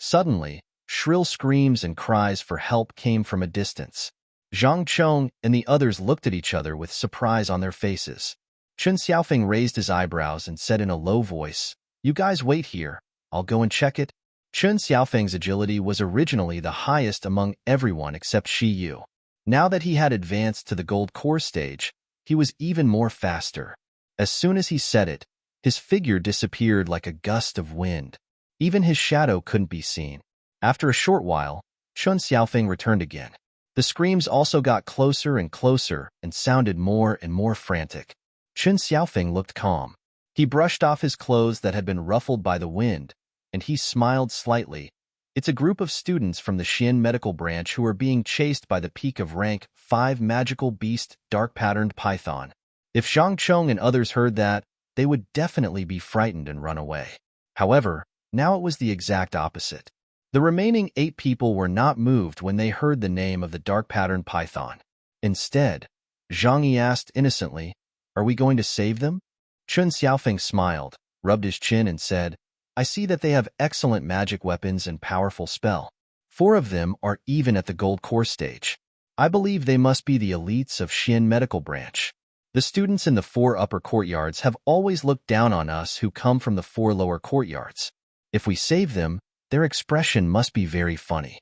Suddenly, shrill screams and cries for help came from a distance. Zhang Chong and the others looked at each other with surprise on their faces. Chun Xiaofeng raised his eyebrows and said in a low voice, "You guys wait here. I'll go and check it." Chun Xiaofeng's agility was originally the highest among everyone except Shi Yu. Now that he had advanced to the gold core stage, he was even more faster. As soon as he said it, his figure disappeared like a gust of wind. Even his shadow couldn't be seen. After a short while, Chun Xiaofeng returned again. The screams also got closer and closer and sounded more and more frantic. Chun Xiaofeng looked calm. He brushed off his clothes that had been ruffled by the wind, and he smiled slightly. It's a group of students from the Xian medical branch who are being chased by the peak of rank 5 magical beast dark-patterned python. If Zhang Chong and others heard that, they would definitely be frightened and run away. However, now it was the exact opposite. The remaining 8 people were not moved when they heard the name of the dark-patterned python. Instead, Zhang Yi asked innocently, "Are we going to save them?" Chun Xiaofeng smiled, rubbed his chin and said, "I see that they have excellent magic weapons and powerful spell. 4 of them are even at the gold core stage. I believe they must be the elites of Xian medical branch. The students in the 4 upper courtyards have always looked down on us who come from the 4 lower courtyards. If we save them, their expression must be very funny.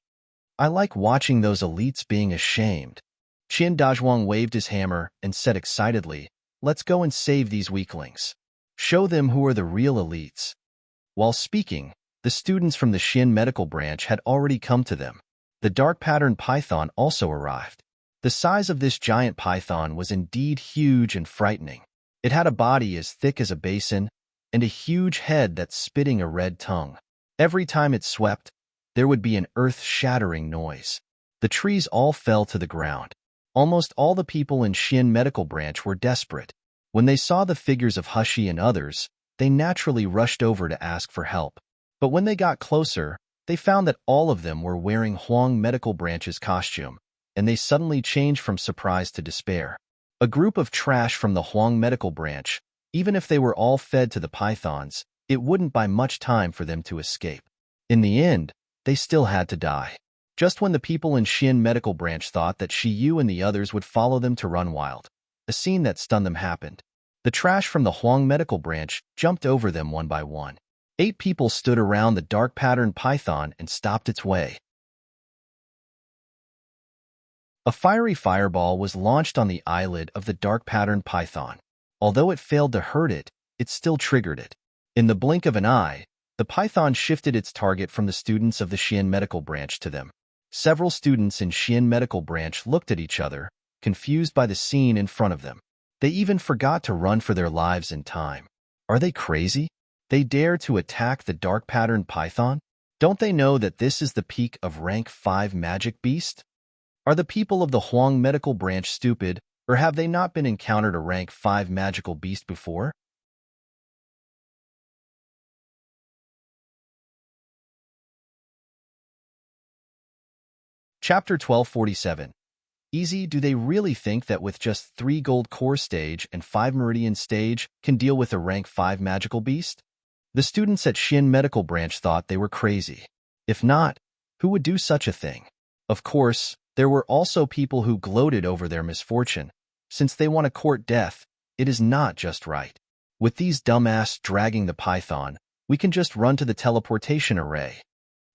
I like watching those elites being ashamed." Qian Dazhuang waved his hammer and said excitedly, "Let's go and save these weaklings. Show them who are the real elites." While speaking, the students from the Xian medical branch had already come to them. The dark-patterned python also arrived. The size of this giant python was indeed huge and frightening. It had a body as thick as a basin and a huge head that's spitting a red tongue. Every time it swept, there would be an earth-shattering noise. The trees all fell to the ground. Almost all the people in Xian medical branch were desperate. When they saw the figures of Hushi and others, they naturally rushed over to ask for help. But when they got closer, they found that all of them were wearing Huang medical branch's costume, and they suddenly changed from surprise to despair. A group of trash from the Huang medical branch, even if they were all fed to the pythons, it wouldn't buy much time for them to escape. In the end, they still had to die. Just when the people in Xian medical branch thought that Shi Yu and the others would follow them to run wild, a scene that stunned them happened. The trash from the Huang medical branch jumped over them one by one. 8 people stood around the dark-patterned python and stopped its way. A fiery fireball was launched on the eyelid of the dark-patterned python. Although it failed to hurt it, it still triggered it. In the blink of an eye, the python shifted its target from the students of the Xian medical branch to them. Several students in Xian medical branch looked at each other, confused by the scene in front of them. They even forgot to run for their lives in time. Are they crazy? They dare to attack the dark-patterned python? Don't they know that this is the peak of rank 5 magic beast? Are the people of the Huang medical branch stupid, or have they not been encountered a rank 5 magical beast before? Chapter 1247. Easy. Do they really think that with just 3 gold core stage and 5 meridian stage can deal with a rank 5 magical beast? The students at Xian medical branch thought they were crazy. If not, who would do such a thing? Of course, there were also people who gloated over their misfortune. Since they want to court death, it is not just right. With these dumbass dragging the python, we can just run to the teleportation array.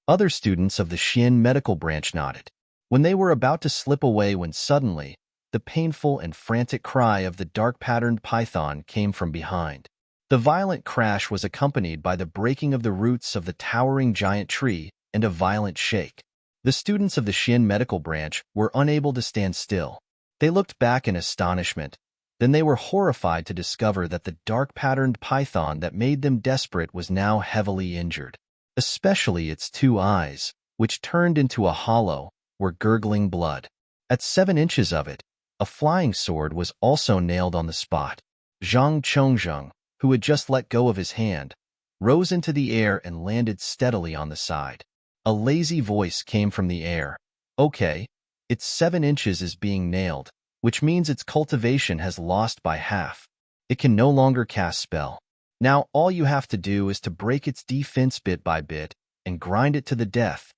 Other students of the Xian medical branch nodded. When they were about to slip away when suddenly, the painful and frantic cry of the dark-patterned python came from behind. The violent crash was accompanied by the breaking of the roots of the towering giant tree and a violent shake. The students of the Xin medical branch were unable to stand still. They looked back in astonishment. Then they were horrified to discover that the dark-patterned python that made them desperate was now heavily injured. Especially its two eyes, which turned into a hollow, were gurgling blood. At 7 inches of it, a flying sword was also nailed on the spot. Zhang Chongzheng, who had just let go of his hand, rose into the air and landed steadily on the side. A lazy voice came from the air. Okay, its 7 inches is being nailed, which means its cultivation has lost by half. It can no longer cast spell. Now all you have to do is to break its defense bit by bit and grind it to the death.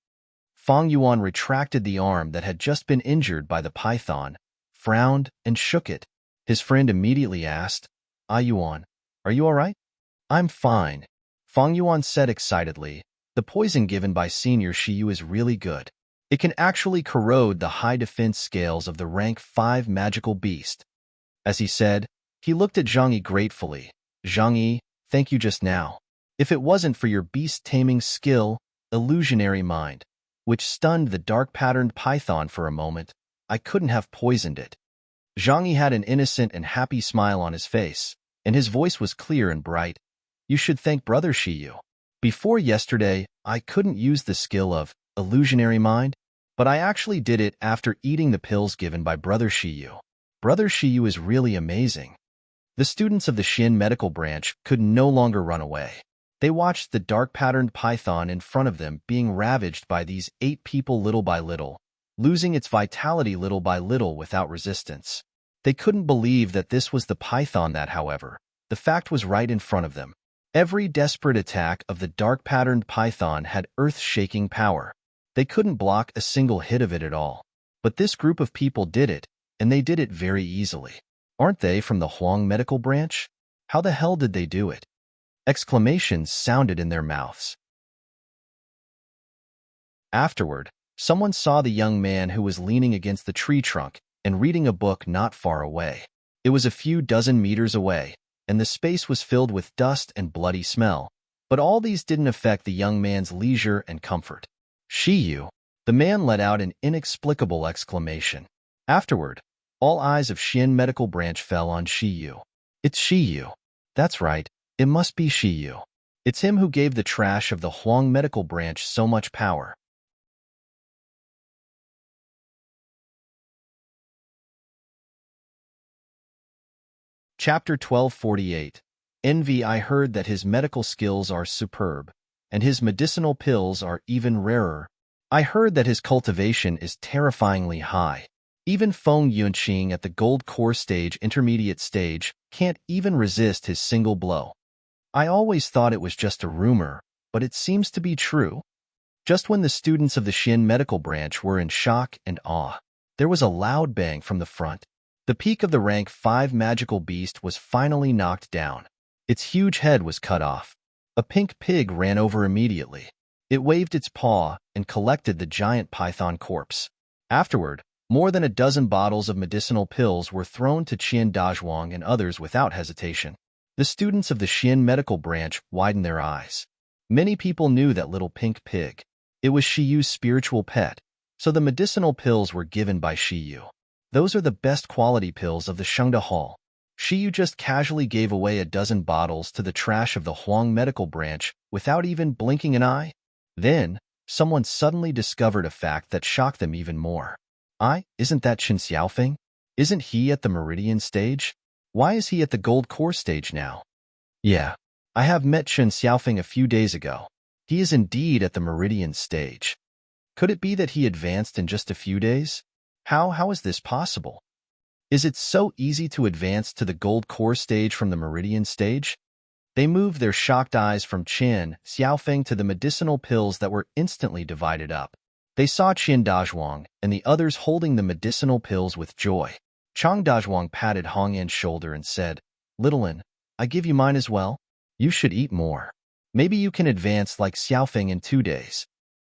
Fang Yuan retracted the arm that had just been injured by the python, frowned, and shook it. His friend immediately asked, Yuan, are you all right? I'm fine, Fang Yuan said excitedly. The poison given by Senior Shiyu is really good. It can actually corrode the high defense scales of the rank 5 magical beast. As he said, he looked at Zhang Yi gratefully. Zhang Yi, thank you just now. If it wasn't for your beast-taming skill, illusionary mind, which stunned the dark-patterned python for a moment, I couldn't have poisoned it. Zhang Yi had an innocent and happy smile on his face, and his voice was clear and bright. You should thank Brother Shiyu. Before yesterday, I couldn't use the skill of illusionary mind, but I actually did it after eating the pills given by Brother Shiyu. Brother Shiyu is really amazing. The students of the Xin medical branch could no longer run away. They watched the dark-patterned python in front of them being ravaged by these 8 people little by little, losing its vitality little by little without resistance. They couldn't believe that this was the python that, however, the fact was right in front of them. Every desperate attack of the dark-patterned python had earth-shaking power. They couldn't block a single hit of it at all. But this group of people did it, and they did it very easily. Aren't they from the Huang medical branch? How the hell did they do it? Exclamations sounded in their mouths. Afterward, someone saw the young man who was leaning against the tree trunk and reading a book not far away. It was a few dozen meters away, and the space was filled with dust and bloody smell. But all these didn't affect the young man's leisure and comfort. Shiyu, the man let out an inexplicable exclamation. Afterward, all eyes of Xin medical branch fell on Shiyu. It's Shiyu. That's right, it must be Shiyu. It's him who gave the trash of the Huang medical branch so much power. Chapter 1248. Envy. I heard that his medical skills are superb, and his medicinal pills are even rarer. I heard that his cultivation is terrifyingly high. Even Feng Yunqing at the gold core stage intermediate stage can't even resist his single blow. I always thought it was just a rumor, but it seems to be true. Just when the students of the Xin medical branch were in shock and awe, there was a loud bang from the front. The peak of the rank 5 magical beast was finally knocked down. Its huge head was cut off. A pink pig ran over immediately. It waved its paw and collected the giant python corpse. Afterward, more than a dozen bottles of medicinal pills were thrown to Qian Dazhuang and others without hesitation. The students of the Xin medical branch widened their eyes. Many people knew that little pink pig. It was Shiyu's spiritual pet, so the medicinal pills were given by Shiyu. Those are the best quality pills of the Shengde Hall. Shiyu just casually gave away a dozen bottles to the trash of the Huang medical branch without even blinking an eye. Then, someone suddenly discovered a fact that shocked them even more. Isn't that Chen Xiaofeng? Isn't he at the Meridian stage? Why is he at the Gold Core stage now? Yeah, I have met Chen Xiaofeng a few days ago. He is indeed at the Meridian stage. Could it be that he advanced in just a few days? How is this possible? Is it so easy to advance to the Gold Core stage from the Meridian stage? They moved their shocked eyes from Chen Xiaofeng to the medicinal pills that were instantly divided up. They saw Qian Dazhuang and the others holding the medicinal pills with joy. Chang Dazhuang patted Hong Yan's shoulder and said, Little Lin, I give you mine as well. You should eat more. Maybe you can advance like Xiaofeng in 2 days.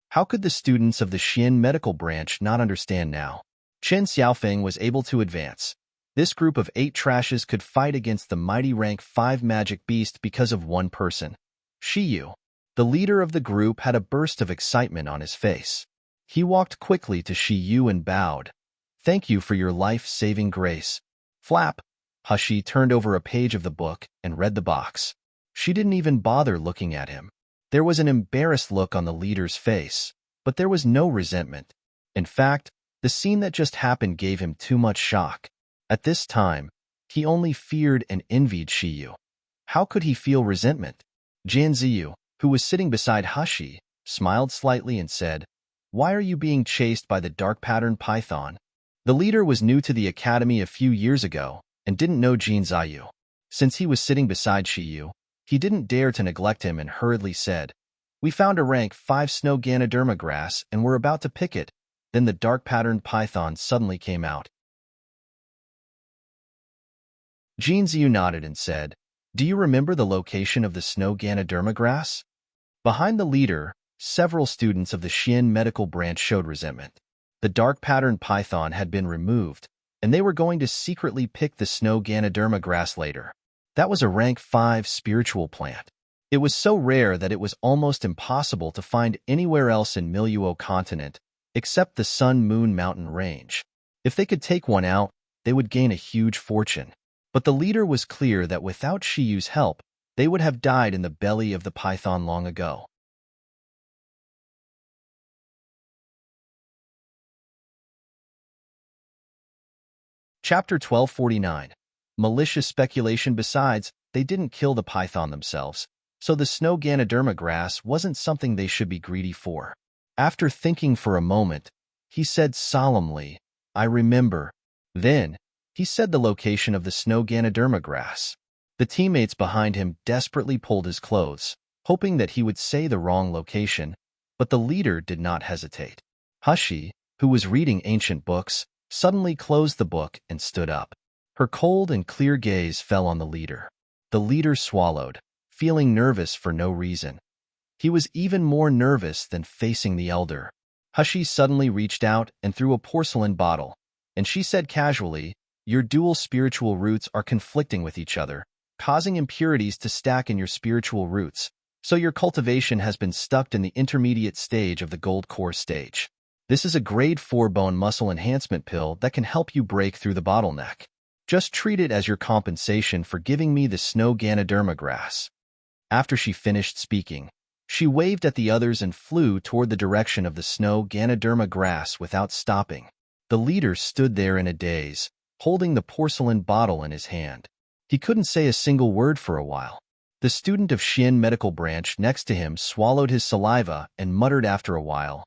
How could the students of the Xin medical branch not understand now? Chen Xiaofeng was able to advance. This group of 8 trashes could fight against the mighty rank 5 magic beast because of one person. Shiyu, the leader of the group, had a burst of excitement on his face. He walked quickly to Shi Yu and bowed. "Thank you for your life-saving grace." Flap. Hushi turned over a page of the book and read the box. She didn't even bother looking at him. There was an embarrassed look on the leader's face, but there was no resentment. In fact, the scene that just happened gave him too much shock. At this time, he only feared and envied Shi Yu. How could he feel resentment? Jian Ziyu, who was sitting beside Hushi, smiled slightly and said, "Why are you being chased by the dark-patterned python?" The leader was new to the academy a few years ago and didn't know Jian Ziyu. Since he was sitting beside Shi Yu, he didn't dare to neglect him and hurriedly said, "We found a rank 5 snow Ganoderma grass and were about to pick it. Then the dark-patterned python suddenly came out." Jian Ziyu nodded and said, "Do you remember the location of the snow Ganoderma grass?" Behind the leader, several students of the Xian medical branch showed resentment. The dark-patterned python had been removed, and they were going to secretly pick the snow Ganoderma grass later. That was a rank 5 spiritual plant. It was so rare that it was almost impossible to find anywhere else in Miluo continent, except the Sun-Moon Mountain range. If they could take one out, they would gain a huge fortune. But the leader was clear that without Shi Yu's help, they would have died in the belly of the python long ago. Chapter 1249. Malicious speculation. Besides, they didn't kill the python themselves, so the snow Ganoderma grass wasn't something they should be greedy for. After thinking for a moment, he said solemnly, "I remember." Then, he said the location of the snow Ganoderma grass. The teammates behind him desperately pulled his clothes, hoping that he would say the wrong location, but the leader did not hesitate. Hushi, who was reading ancient books, suddenly closed the book and stood up. Her cold and clear gaze fell on the leader. The leader swallowed, feeling nervous for no reason. He was even more nervous than facing the elder. Hushi suddenly reached out and threw a porcelain bottle, and she said casually, "Your dual spiritual roots are conflicting with each other, causing impurities to stack in your spiritual roots, so your cultivation has been stuck in the intermediate stage of the gold core stage. This is a grade 4 bone muscle enhancement pill that can help you break through the bottleneck. Just treat it as your compensation for giving me the snow Ganoderma grass." After she finished speaking, she waved at the others and flew toward the direction of the snow Ganoderma grass without stopping. The leader stood there in a daze, holding the porcelain bottle in his hand. He couldn't say a single word for a while. The student of Xian medical branch next to him swallowed his saliva and muttered after a while,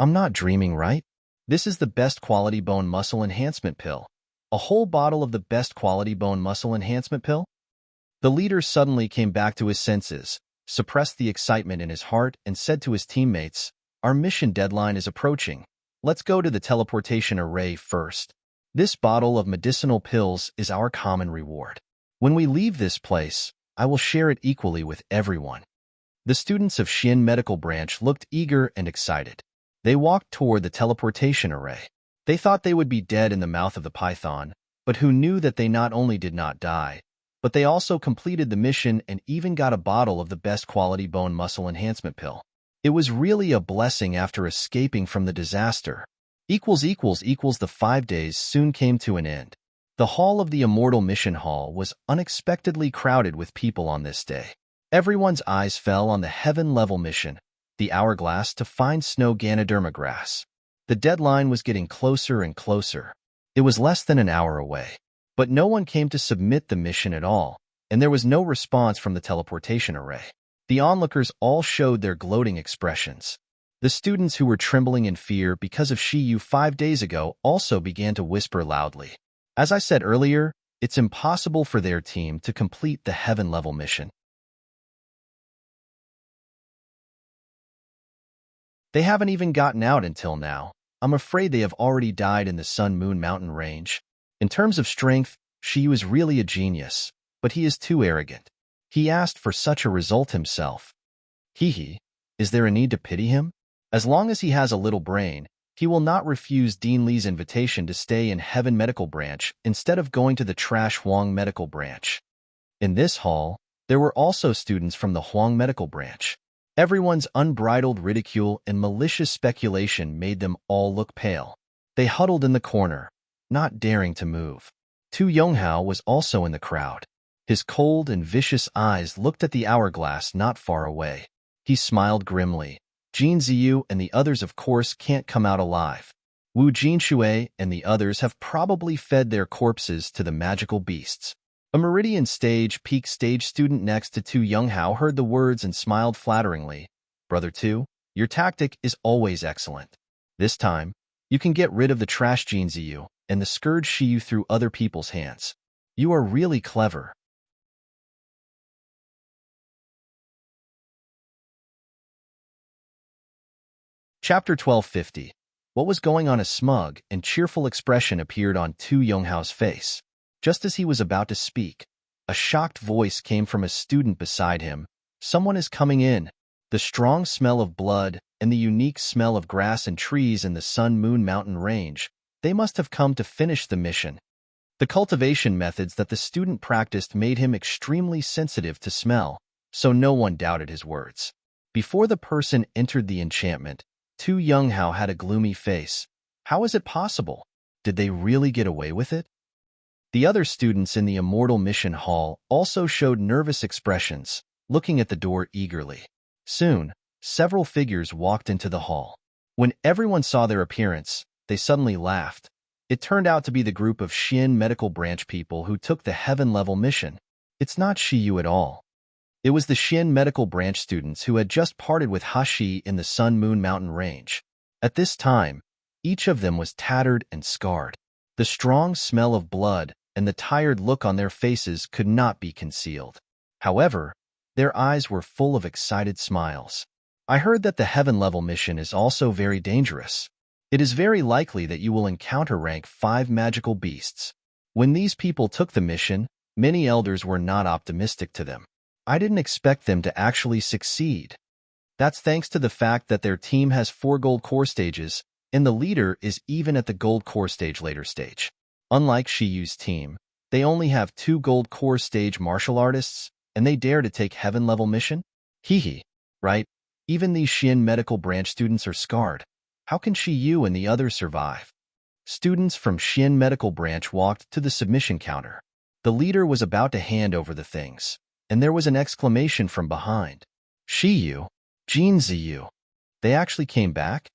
I'm not dreaming, right? This is the best quality bone muscle enhancement pill. A whole bottle of the best quality bone muscle enhancement pill?" The leader suddenly came back to his senses, suppressed the excitement in his heart, and said to his teammates, "Our mission deadline is approaching. Let's go to the teleportation array first. This bottle of medicinal pills is our common reward. When we leave this place, I will share it equally with everyone." The students of Xian medical branch looked eager and excited. They walked toward the teleportation array. They thought they would be dead in the mouth of the python, but who knew that they not only did not die, but they also completed the mission and even got a bottle of the best quality bone muscle enhancement pill. It was really a blessing after escaping from the disaster. The 5 days soon came to an end. The hall of the Immortal Mission Hall was unexpectedly crowded with people on this day. Everyone's eyes fell on the heaven-level mission, the hourglass to find snow Ganoderma grass. The deadline was getting closer and closer. It was less than an hour away. But no one came to submit the mission at all, and there was no response from the teleportation array. The onlookers all showed their gloating expressions. The students who were trembling in fear because of Shi Yu 5 days ago also began to whisper loudly. As I said earlier, it's impossible for their team to complete the heaven-level mission. They haven't even gotten out until now. I'm afraid they have already died in the Sun-Moon Mountain range. In terms of strength, Shi Yu is really a genius, but he is too arrogant. He asked for such a result himself. Is there a need to pity him? As long as he has a little brain, he will not refuse Dean Li's invitation to stay in Heaven Medical Branch instead of going to the trash Huang Medical Branch. In this hall, there were also students from the Huang Medical Branch. Everyone's unbridled ridicule and malicious speculation made them all look pale. They huddled in the corner, not daring to move. Tu Yonghao was also in the crowd. His cold and vicious eyes looked at the hourglass not far away. He smiled grimly. Jin Ziyu and the others of course can't come out alive. Wu Jinshui and the others have probably fed their corpses to the magical beasts. A Meridian peak stage student next to Tu Yonghao heard the words and smiled flatteringly. Brother Tu, your tactic is always excellent. This time, you can get rid of the trash Jin Ziyu and the scourge Shiyu through other people's hands. You are really clever. Chapter 1250. What was going on? A smug and cheerful expression appeared on Tu Yonghao's face. Just as he was about to speak, a shocked voice came from a student beside him. Someone is coming in. The strong smell of blood and the unique smell of grass and trees in the Sun-Moon Mountain range, they must have come to finish the mission. The cultivation methods that the student practiced made him extremely sensitive to smell, so no one doubted his words. Before the person entered the enchantment, Tu Yonghao had a gloomy face. How is it possible? Did they really get away with it? The other students in the Immortal Mission Hall also showed nervous expressions, looking at the door eagerly. Soon, several figures walked into the hall. When everyone saw their appearance, they suddenly laughed. It turned out to be the group of Xian Medical Branch people who took the heaven-level mission. It's not Shiyu at all. It was the Xian Medical Branch students who had just parted with Hashi in the Sun-Moon Mountain range. At this time, each of them was tattered and scarred. The strong smell of blood and the tired look on their faces could not be concealed. However, their eyes were full of excited smiles. I heard that the heaven-level mission is also very dangerous. It is very likely that you will encounter rank 5 magical beasts. When these people took the mission, many elders were not optimistic to them. I didn't expect them to actually succeed. That's thanks to the fact that their team has 4 gold core stages, and the leader is even at the gold core stage later stage. Unlike Shiyu's team, they only have 2 gold core stage martial artists, and they dare to take heaven-level mission? Hee, right? Even these Xian Medical Branch students are scarred. How can Shiyu and the others survive? Students from Xian Medical Branch walked to the submission counter. The leader was about to hand over the things, and there was an exclamation from behind. Shiyu, Jin Ziyu. They actually came back?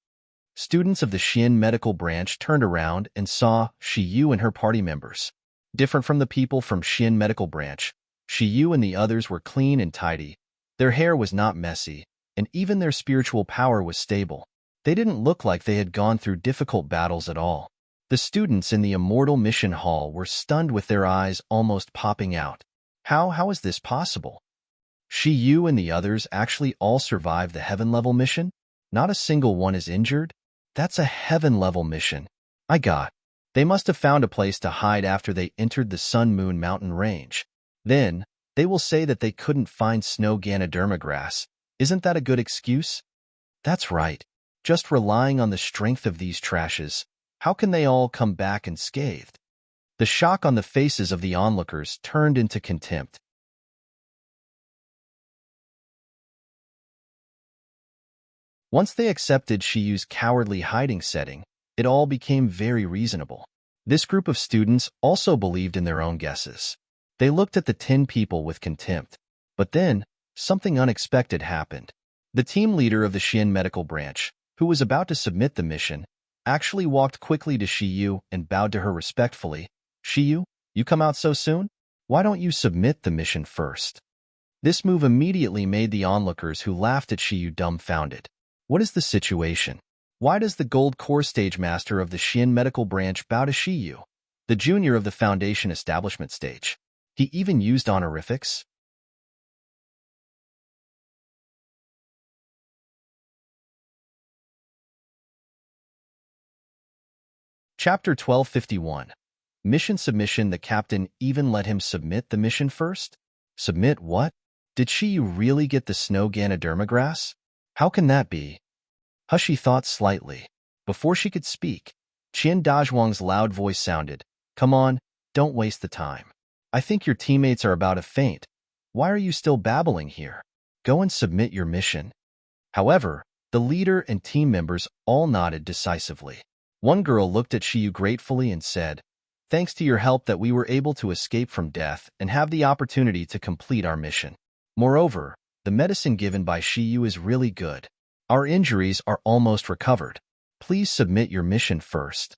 Students of the Xian Medical Branch turned around and saw Shiyu and her party members. Different from the people from Xian Medical Branch, Shiyu and the others were clean and tidy. Their hair was not messy, and even their spiritual power was stable. They didn't look like they had gone through difficult battles at all. The students in the Immortal Mission Hall were stunned with their eyes almost popping out. How is this possible? Shiyu and the others actually all survived the heaven-level mission? Not a single one is injured? That's a heaven-level mission. They must have found a place to hide after they entered the Sun-Moon Mountain range. Then, they will say that they couldn't find snow Ganoderma grass. Isn't that a good excuse? That's right. Just relying on the strength of these trashes, how can they all come back unscathed? The shock on the faces of the onlookers turned into contempt. Once they accepted Shiyu's cowardly hiding setting, it all became very reasonable. This group of students also believed in their own guesses. They looked at the 10 people with contempt. But then, something unexpected happened. The team leader of the Xian Medical Branch, who was about to submit the mission, actually walked quickly to Shiyu and bowed to her respectfully. Shiyu, you come out so soon? Why don't you submit the mission first? This move immediately made the onlookers who laughed at Shiyu dumbfounded. What is the situation? Why does the Gold Core Stage Master of the Xian Medical Branch bow to Shiyu, the junior of the Foundation Establishment Stage? He even used honorifics? Chapter 1251. Mission submission. The captain even let him submit the mission first? Submit what? Did Shiyu really get the snow Ganoderma grass? How can that be? Hushi thought slightly. Before she could speak, Qian Dazhuang's loud voice sounded. Come on, don't waste the time. I think your teammates are about to faint. Why are you still babbling here? Go and submit your mission. However, the leader and team members all nodded decisively. One girl looked at Shiyu gratefully and said, "Thanks to your help that we were able to escape from death and have the opportunity to complete our mission. Moreover, the medicine given by Shiyu is really good. Our injuries are almost recovered. Please submit your mission first."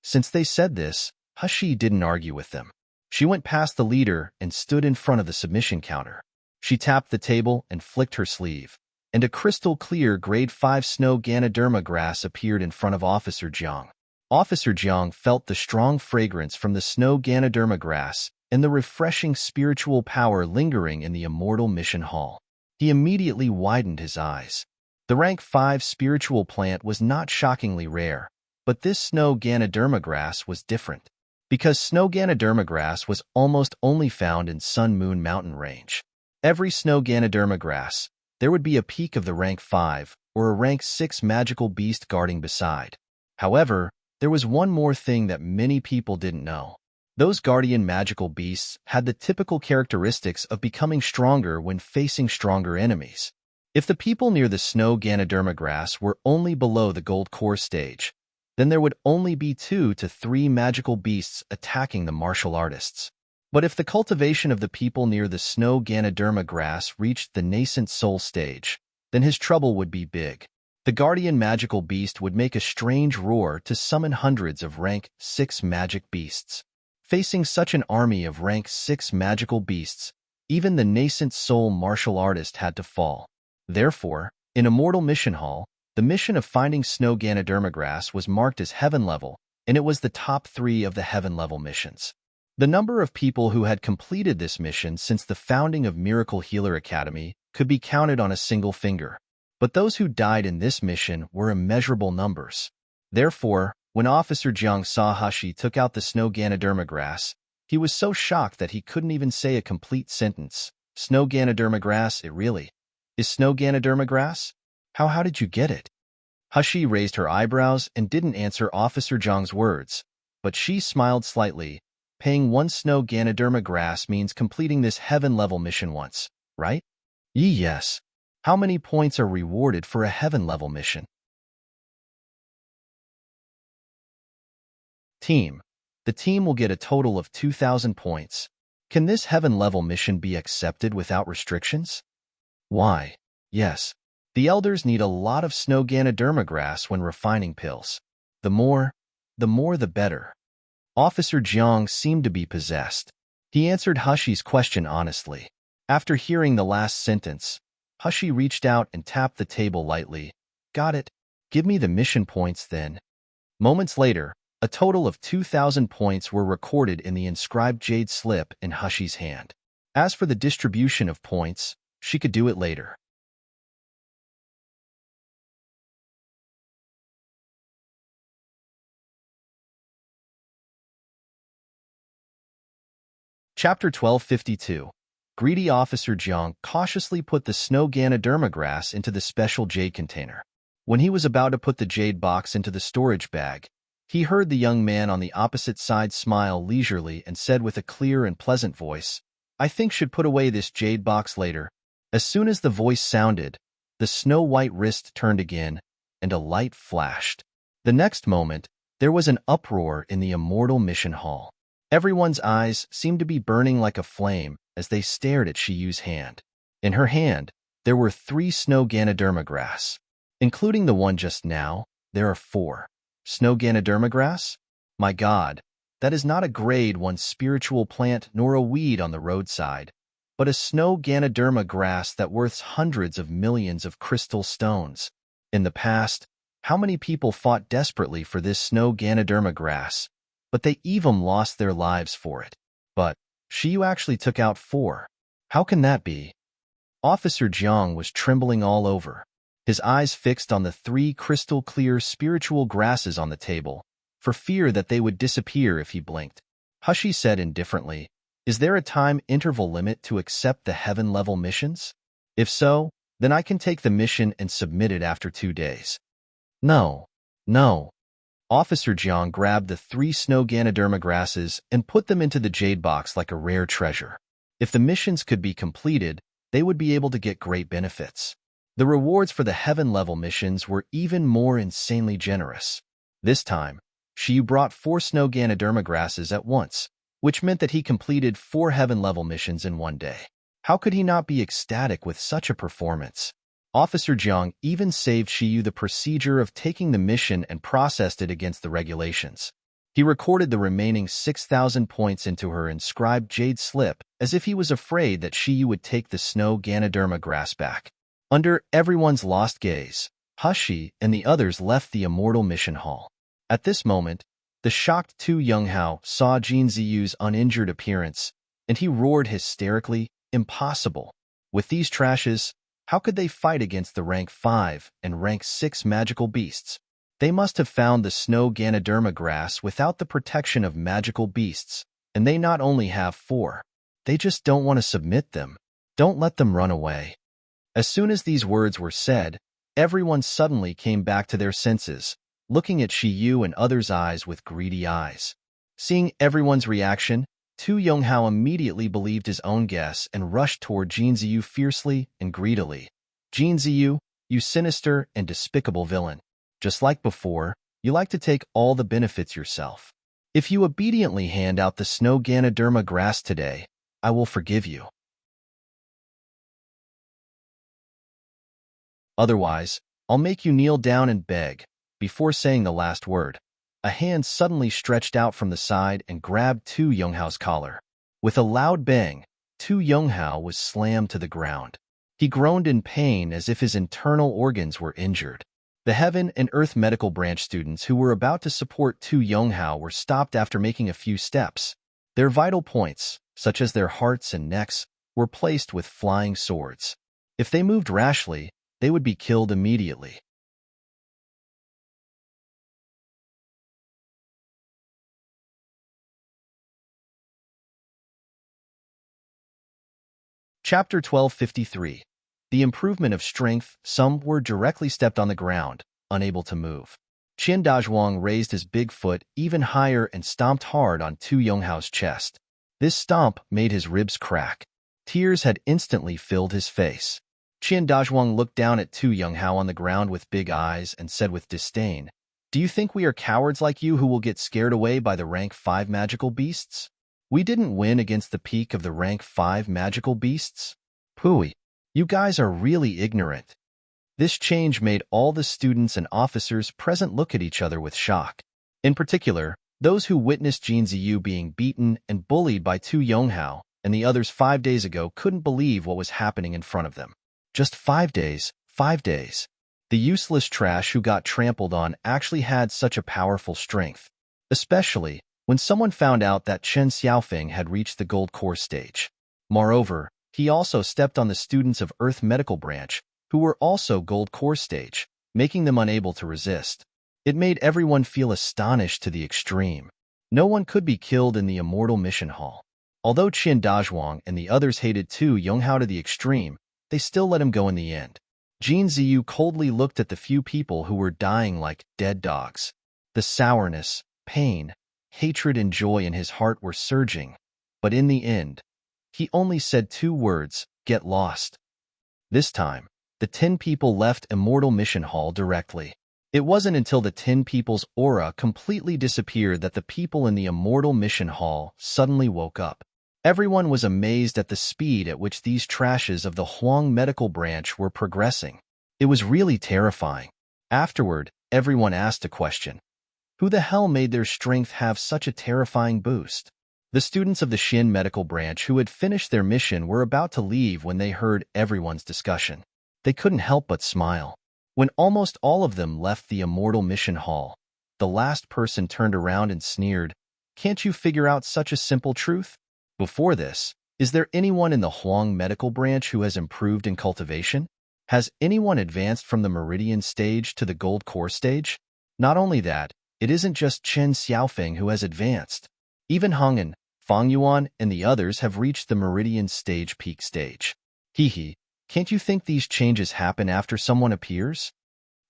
Since they said this, Hashi didn't argue with them. She went past the leader and stood in front of the submission counter. She tapped the table and flicked her sleeve, and a crystal-clear Grade 5 snow Ganoderma grass appeared in front of Officer Jiang. Officer Jiang felt the strong fragrance from the snow Ganoderma grass and the refreshing spiritual power lingering in the immortal mission hall. He immediately widened his eyes. The rank 5 spiritual plant was not shockingly rare, but this snow Ganoderma grass was different. Because snow Ganoderma grass was almost only found in Sun Moon Mountain Range. Every snow Ganoderma grass, there would be a peak of the rank 5 or a rank 6 magical beast guarding beside. However, there was one more thing that many people didn't know. Those guardian magical beasts had the typical characteristics of becoming stronger when facing stronger enemies. If the people near the snow Ganoderma grass were only below the gold core stage, then there would only be 2 to 3 magical beasts attacking the martial artists. But if the cultivation of the people near the snow Ganoderma grass reached the nascent soul stage, then his trouble would be big. The guardian magical beast would make a strange roar to summon hundreds of rank 6 magic beasts. Facing such an army of rank 6 magical beasts, even the nascent soul martial artist had to fall. Therefore, in Immortal Mission Hall, the mission of finding snow Ganoderma grass was marked as heaven level, and it was the top 3 of the heaven level missions. The number of people who had completed this mission since the founding of Miracle Healer Academy could be counted on a single finger. But those who died in this mission were immeasurable numbers. Therefore, when Officer Jiang saw Hashi took out the snow Ganoderma grass, he was so shocked that he couldn't even say a complete sentence. Snow Ganoderma grass, it really is snow Ganoderma grass? How did you get it? Hashi raised her eyebrows and didn't answer Officer Jiang's words, but she smiled slightly. Paying 1 snow Ganoderma grass means completing this heaven-level mission once, right? Yes. How many points are rewarded for a heaven-level mission? Team. The team will get a total of 2,000 points. Can this heaven-level mission be accepted without restrictions? Why? Yes. The elders need a lot of snow Ganoderma grass when refining pills. The more the better. Officer Jiang seemed to be possessed. He answered Hashi's question honestly. After hearing the last sentence, Hashi reached out and tapped the table lightly. Got it. Give me the mission points then. Moments later, a total of 2,000 points were recorded in the inscribed jade slip in Hashi's hand. As for the distribution of points, she could do it later. Chapter 1252. Greedy Officer Jiang cautiously put the snow Ganoderma grass into the special jade container. When he was about to put the jade box into the storage bag, he heard the young man on the opposite side smile leisurely and said with a clear and pleasant voice, "I think should put away this jade box later." As soon as the voice sounded, the snow-white wrist turned again, and a light flashed. The next moment, there was an uproar in the Immortal Mission Hall. Everyone's eyes seemed to be burning like a flame as they stared at Shiyu's hand. In her hand, there were 3 snow Ganoderma grass. Including the one just now, there are 4. Snow Ganoderma grass? My God, that is not a grade 1 spiritual plant nor a weed on the roadside, but a snow Ganoderma grass that worths hundreds of millions of crystal stones. In the past, how many people fought desperately for this snow Ganoderma grass, but they even lost their lives for it. But Shiyu actually took out 4. How can that be? Officer Jiang was trembling all over, his eyes fixed on the 3 crystal-clear spiritual grasses on the table, for fear that they would disappear if he blinked. Hashi said indifferently, "Is there a time interval limit to accept the heaven-level missions? If so, then I can take the mission and submit it after 2 days." No. Officer Jiang grabbed the 3 snow Ganoderma grasses and put them into the jade box like a rare treasure. If the missions could be completed, they would be able to get great benefits. The rewards for the heaven-level missions were even more insanely generous. This time, Shiyu brought 4 snow Ganoderma grasses at once, which meant that he completed 4 heaven-level missions in one day. How could he not be ecstatic with such a performance? Officer Jiang even saved Shiyu the procedure of taking the mission and processed it against the regulations. He recorded the remaining 6,000 points into her inscribed jade slip as if he was afraid that Shiyu would take the snow Ganoderma grass back. Under everyone's lost gaze, Hashi and the others left the immortal mission hall. At this moment, the shocked Tu Younghao saw Jin Ziyu's uninjured appearance, and he roared hysterically, "Impossible! With these trashes, how could they fight against the rank 5 and rank 6 magical beasts? They must have found the snow Ganoderma grass without the protection of magical beasts, and they not only have 4. They just don't want to submit them. Don't let them run away." As soon as these words were said, everyone suddenly came back to their senses, looking at Shiyu and others' eyes with greedy eyes. Seeing everyone's reaction, Tu Younghao immediately believed his own guess and rushed toward Jin Ziyu fiercely and greedily. "Jin Ziyu, you sinister and despicable villain. Just like before, you like to take all the benefits yourself. If you obediently hand out the snow Ganoderma grass today, I will forgive you. Otherwise, I'll make you kneel down and beg." Before saying the last word, a hand suddenly stretched out from the side and grabbed Tu Younghao's collar. With a loud bang, Tu Younghao was slammed to the ground. He groaned in pain as if his internal organs were injured. The Heaven and Earth Medical Branch students who were about to support Tu Younghao were stopped after making a few steps. Their vital points, such as their hearts and necks, were placed with flying swords. If they moved rashly, they would be killed immediately. Chapter 1253. The improvement of strength. Some were directly stepped on the ground, unable to move. Qin Dazhuang raised his big foot even higher and stomped hard on Tu Younghao's chest. This stomp made his ribs crack. Tears had instantly filled his face. Qin Dazhuang looked down at Tu Younghao on the ground with big eyes and said with disdain, "Do you think we are cowards like you who will get scared away by the rank 5 magical beasts? We didn't win against the peak of the rank 5 magical beasts? Pooey, you guys are really ignorant." This change made all the students and officers present look at each other with shock. In particular, those who witnessed Jin Ziyu being beaten and bullied by Tu Younghao and the others 5 days ago couldn't believe what was happening in front of them. Just 5 days, 5 days. The useless trash who got trampled on actually had such a powerful strength, especially when someone found out that Chen Xiaofeng had reached the gold core stage. Moreover, he also stepped on the students of Earth Medical Branch, who were also gold core stage, making them unable to resist. It made everyone feel astonished to the extreme. No one could be killed in the Immortal Mission Hall. Although Qin Dazhuang and the others hated Tu Younghao to the extreme, they still let him go in the end. Jin Ziyu coldly looked at the few people who were dying like dead dogs. The sourness, pain, hatred and joy in his heart were surging, but in the end, he only said 2 words, "Get lost." This time, the 10 people left Immortal Mission Hall directly. It wasn't until the 10 people's aura completely disappeared that the people in the Immortal Mission Hall suddenly woke up. Everyone was amazed at the speed at which these trashes of the Huang Medical Branch were progressing. It was really terrifying. Afterward, everyone asked a question. Who the hell made their strength have such a terrifying boost? The students of the Xin Medical Branch who had finished their mission were about to leave when they heard everyone's discussion. They couldn't help but smile. When almost all of them left the Immortal Mission Hall, the last person turned around and sneered, "Can't you figure out such a simple truth? Before this, is there anyone in the Huang Medical Branch who has improved in cultivation? Has anyone advanced from the Meridian stage to the Gold Core stage? Not only that, it isn't just Chen Xiaofeng who has advanced. Even Hong'an, Fang Yuan, and the others have reached the Meridian stage peak stage. Hee, can't you think these changes happen after someone appears?"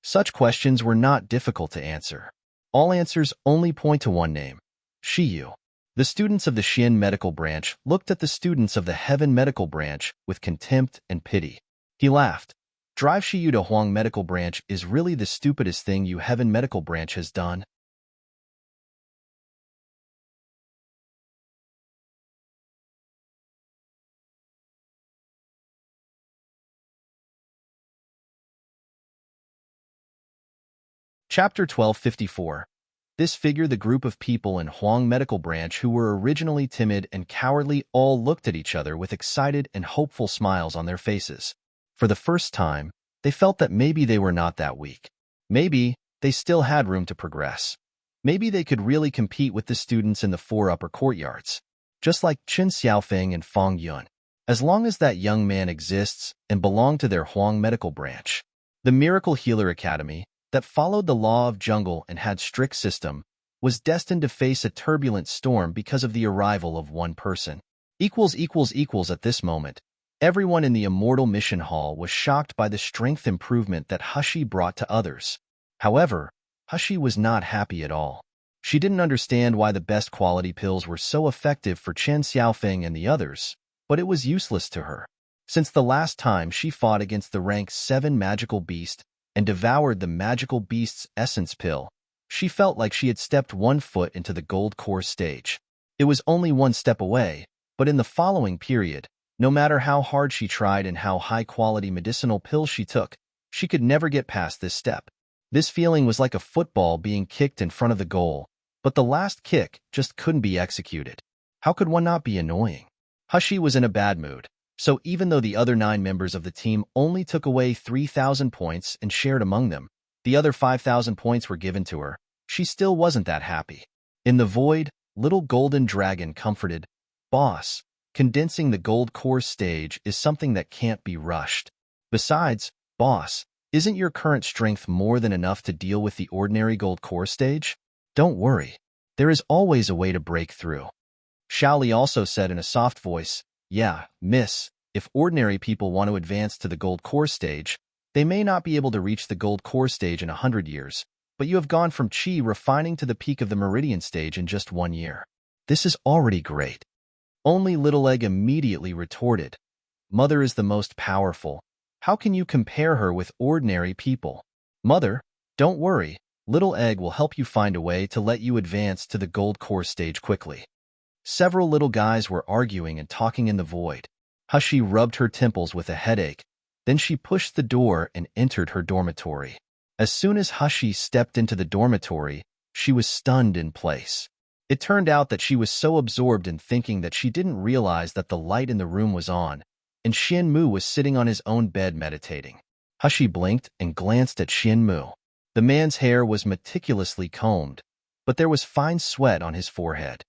Such questions were not difficult to answer. All answers only point to one name, Shiyu. The students of the Xin Medical Branch looked at the students of the Heaven Medical Branch with contempt and pity. He laughed. Drive Shiyu to Huang Medical Branch is really the stupidest thing you Heaven Medical Branch has done. Chapter 1254. This figure the group of people in Huang Medical Branch who were originally timid and cowardly all looked at each other with excited and hopeful smiles on their faces. For the first time, they felt that maybe they were not that weak. Maybe they still had room to progress. Maybe they could really compete with the students in the four upper courtyards, just like Qin Xiaofeng and Fang Yun. As long as that young man exists and belonged to their Huang Medical Branch. The Miracle Healer Academy, that followed the law of jungle and had strict system, was destined to face a turbulent storm because of the arrival of one person. At this moment, everyone in the Immortal Mission Hall was shocked by the strength improvement that Hushi brought to others. However, Hushi was not happy at all. She didn't understand why the best quality pills were so effective for Chen Xiaofeng and the others, but it was useless to her. Since the last time she fought against the rank 7 magical beast, and devoured the magical beast's essence pill, she felt like she had stepped 1 foot into the gold core stage. It was only 1 step away, but in the following period, no matter how hard she tried and how high-quality medicinal pills she took, she could never get past this step. This feeling was like a football being kicked in front of the goal, but the last kick just couldn't be executed. How could one not be annoying? Hushi was in a bad mood. So even though the other 9 members of the team only took away 3,000 points and shared among them, the other 5,000 points were given to her, she still wasn't that happy. In the void, little golden dragon comforted, "Boss, condensing the gold core stage is something that can't be rushed. Besides, boss, isn't your current strength more than enough to deal with the ordinary gold core stage? Don't worry, there is always a way to break through." Shaoli also said in a soft voice, "Yeah, miss, if ordinary people want to advance to the gold core stage, they may not be able to reach the gold core stage in 100 years, but you have gone from Qi refining to the peak of the meridian stage in just 1 year. This is already great." Only Little Egg immediately retorted, "Mother is the most powerful. How can you compare her with ordinary people?" "Mother, don't worry, Little Egg will help you find a way to let you advance to the gold core stage quickly." Several little guys were arguing and talking in the void. Hushi rubbed her temples with a headache. Then she pushed the door and entered her dormitory. As soon as Hushi stepped into the dormitory, she was stunned in place. It turned out that she was so absorbed in thinking that she didn't realize that the light in the room was on, and Xian Mu was sitting on his own bed meditating. Hushi blinked and glanced at Xian Mu. The man's hair was meticulously combed, but there was fine sweat on his forehead.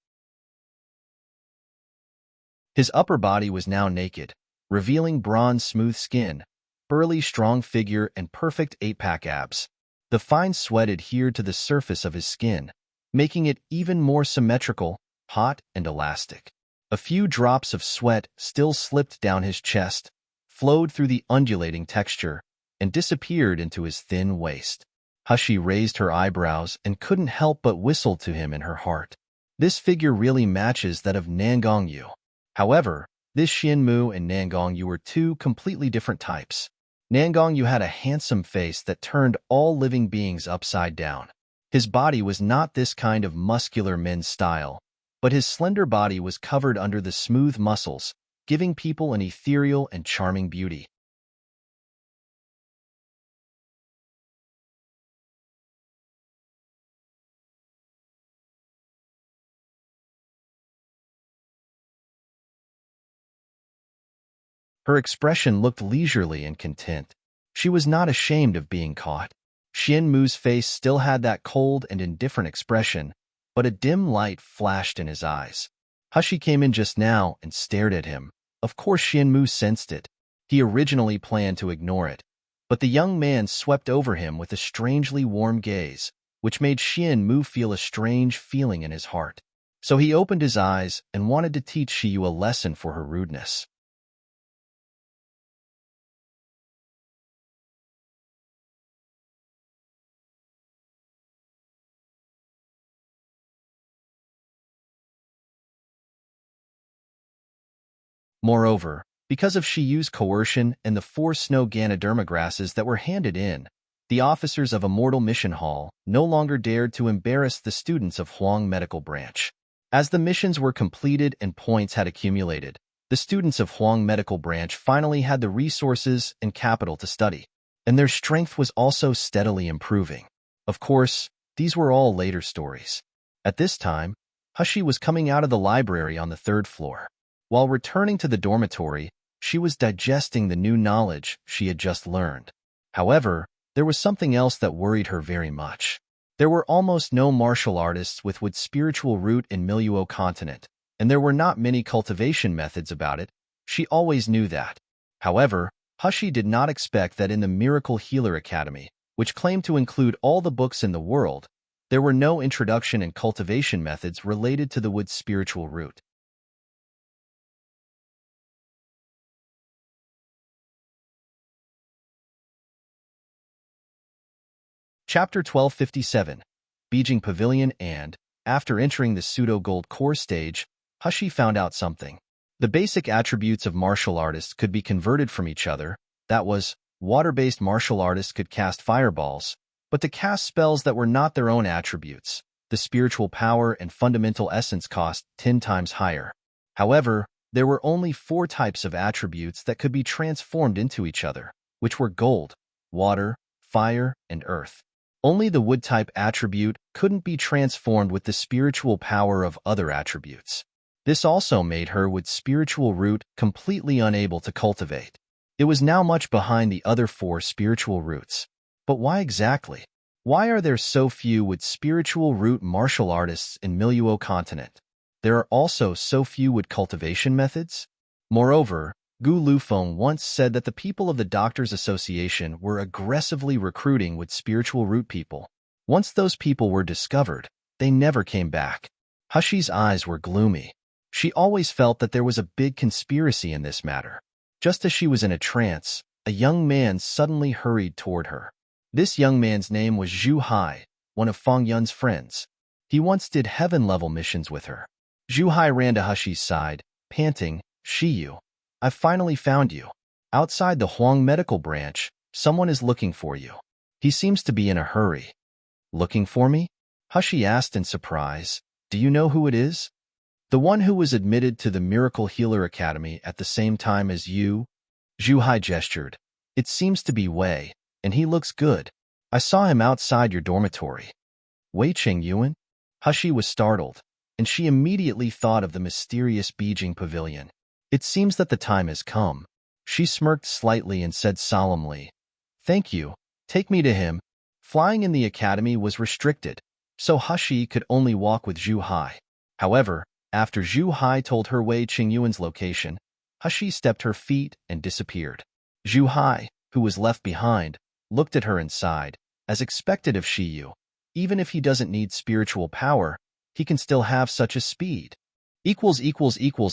His upper body was now naked, revealing bronze smooth skin, burly strong figure and perfect 8-pack abs. The fine sweat adhered to the surface of his skin, making it even more symmetrical, hot, and elastic. A few drops of sweat still slipped down his chest, flowed through the undulating texture, and disappeared into his thin waist. Hushi raised her eyebrows and couldn't help but whistle to him in her heart. This figure really matches that of Nangongyu. However, this Xian Mu and Nangongyu were 2 completely different types. Nangongyu had a handsome face that turned all living beings upside down. His body was not this kind of muscular men's style, but his slender body was covered under the smooth muscles, giving people an ethereal and charming beauty. Her expression looked leisurely and content. She was not ashamed of being caught. Xian Mu's face still had that cold and indifferent expression, but a dim light flashed in his eyes. Hushi came in just now and stared at him. Of course Xian Mu sensed it. He originally planned to ignore it, but the young man swept over him with a strangely warm gaze, which made Xian Mu feel a strange feeling in his heart. So he opened his eyes and wanted to teach Shiyu a lesson for her rudeness. Moreover, Because of Shiyu's coercion and the 4 snow Ganoderma grasses that were handed in, the officers of Immortal Mission Hall no longer dared to embarrass the students of Huang Medical Branch. As the missions were completed and points had accumulated, the students of Huang Medical Branch finally had the resources and capital to study, and their strength was also steadily improving. Of course, these were all later stories. At this time, Hushi was coming out of the library on the 3rd floor. While returning to the dormitory, she was digesting the new knowledge she had just learned. However, there was something else that worried her very much. There were almost no martial artists with wood spiritual root in Miluo continent, and there were not many cultivation methods about it. She always knew that. However, Hushi did not expect that in the Miracle Healer Academy, which claimed to include all the books in the world, there were no introduction and cultivation methods related to the wood spiritual root. Chapter 1257, Beijing Pavilion and, after entering the pseudo-gold core stage, Hushi found out something. The basic attributes of martial artists could be converted from each other. That was, water-based martial artists could cast fireballs, but to cast spells that were not their own attributes, the spiritual power and fundamental essence cost 10 times higher. However, there were only 4 types of attributes that could be transformed into each other, which were gold, water, fire, and earth. Only the wood-type attribute couldn't be transformed with the spiritual power of other attributes. This also made her with spiritual root completely unable to cultivate. It was now much behind the other 4 spiritual roots. But why exactly? Why are there so few with spiritual root martial artists in Miluo continent? There are also so few with cultivation methods? Moreover, Gu Lufeng once said that the people of the Doctors Association were aggressively recruiting with spiritual root people. Once those people were discovered, they never came back. Hushi's eyes were gloomy. She always felt that there was a big conspiracy in this matter. Just as she was in a trance, a young man suddenly hurried toward her. This young man's name was Zhu Hai, one of Fang Yun's friends. He once did heaven-level missions with her. Zhu Hai ran to Hushi's side, panting, "Shiyu, I've finally found you. Outside the Huang Medical Branch, someone is looking for you. He seems to be in a hurry." "Looking for me?" Hushi asked in surprise. "Do you know who it is?" "The one who was admitted to the Miracle Healer Academy at the same time as you?" Zhu Hai gestured. "It seems to be Wei, and he looks good. I saw him outside your dormitory." "Wei Qingyuan?" Hushi was startled, and she immediately thought of the mysterious Beijing Pavilion. "It seems that the time has come." She smirked slightly and said solemnly, "Thank you. Take me to him." Flying in the academy was restricted, so Hushi could only walk with Zhu Hai. However, after Zhu Hai told her Wei Qingyuan's location, Hushi stepped her feet and disappeared. Zhu Hai, who was left behind, looked at her and sighed, as expected of Shiyu. Even if he doesn't need spiritual power, he can still have such a speed.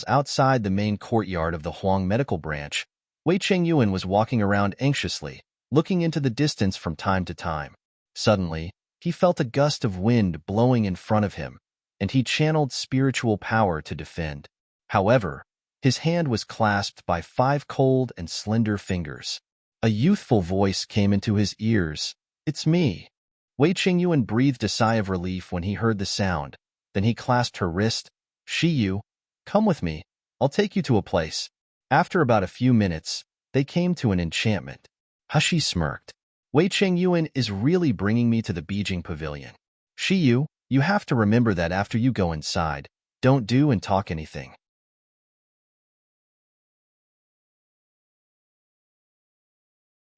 Outside the main courtyard of the Huang Medical Branch, Wei Qingyuan was walking around anxiously, looking into the distance from time to time. Suddenly, he felt a gust of wind blowing in front of him, and he channeled spiritual power to defend. However, his hand was clasped by 5 cold and slender fingers. A youthful voice came into his ears. "It's me." Wei Qingyuan breathed a sigh of relief when he heard the sound. Then he clasped her wrist. "Shiyu, come with me. I'll take you to a place." After about a few minutes, they came to an enchantment. Hushi smirked. "Wei Qingyuan is really bringing me to the Beijing Pavilion. Shiyu, you have to remember that after you go inside, don't do and talk anything.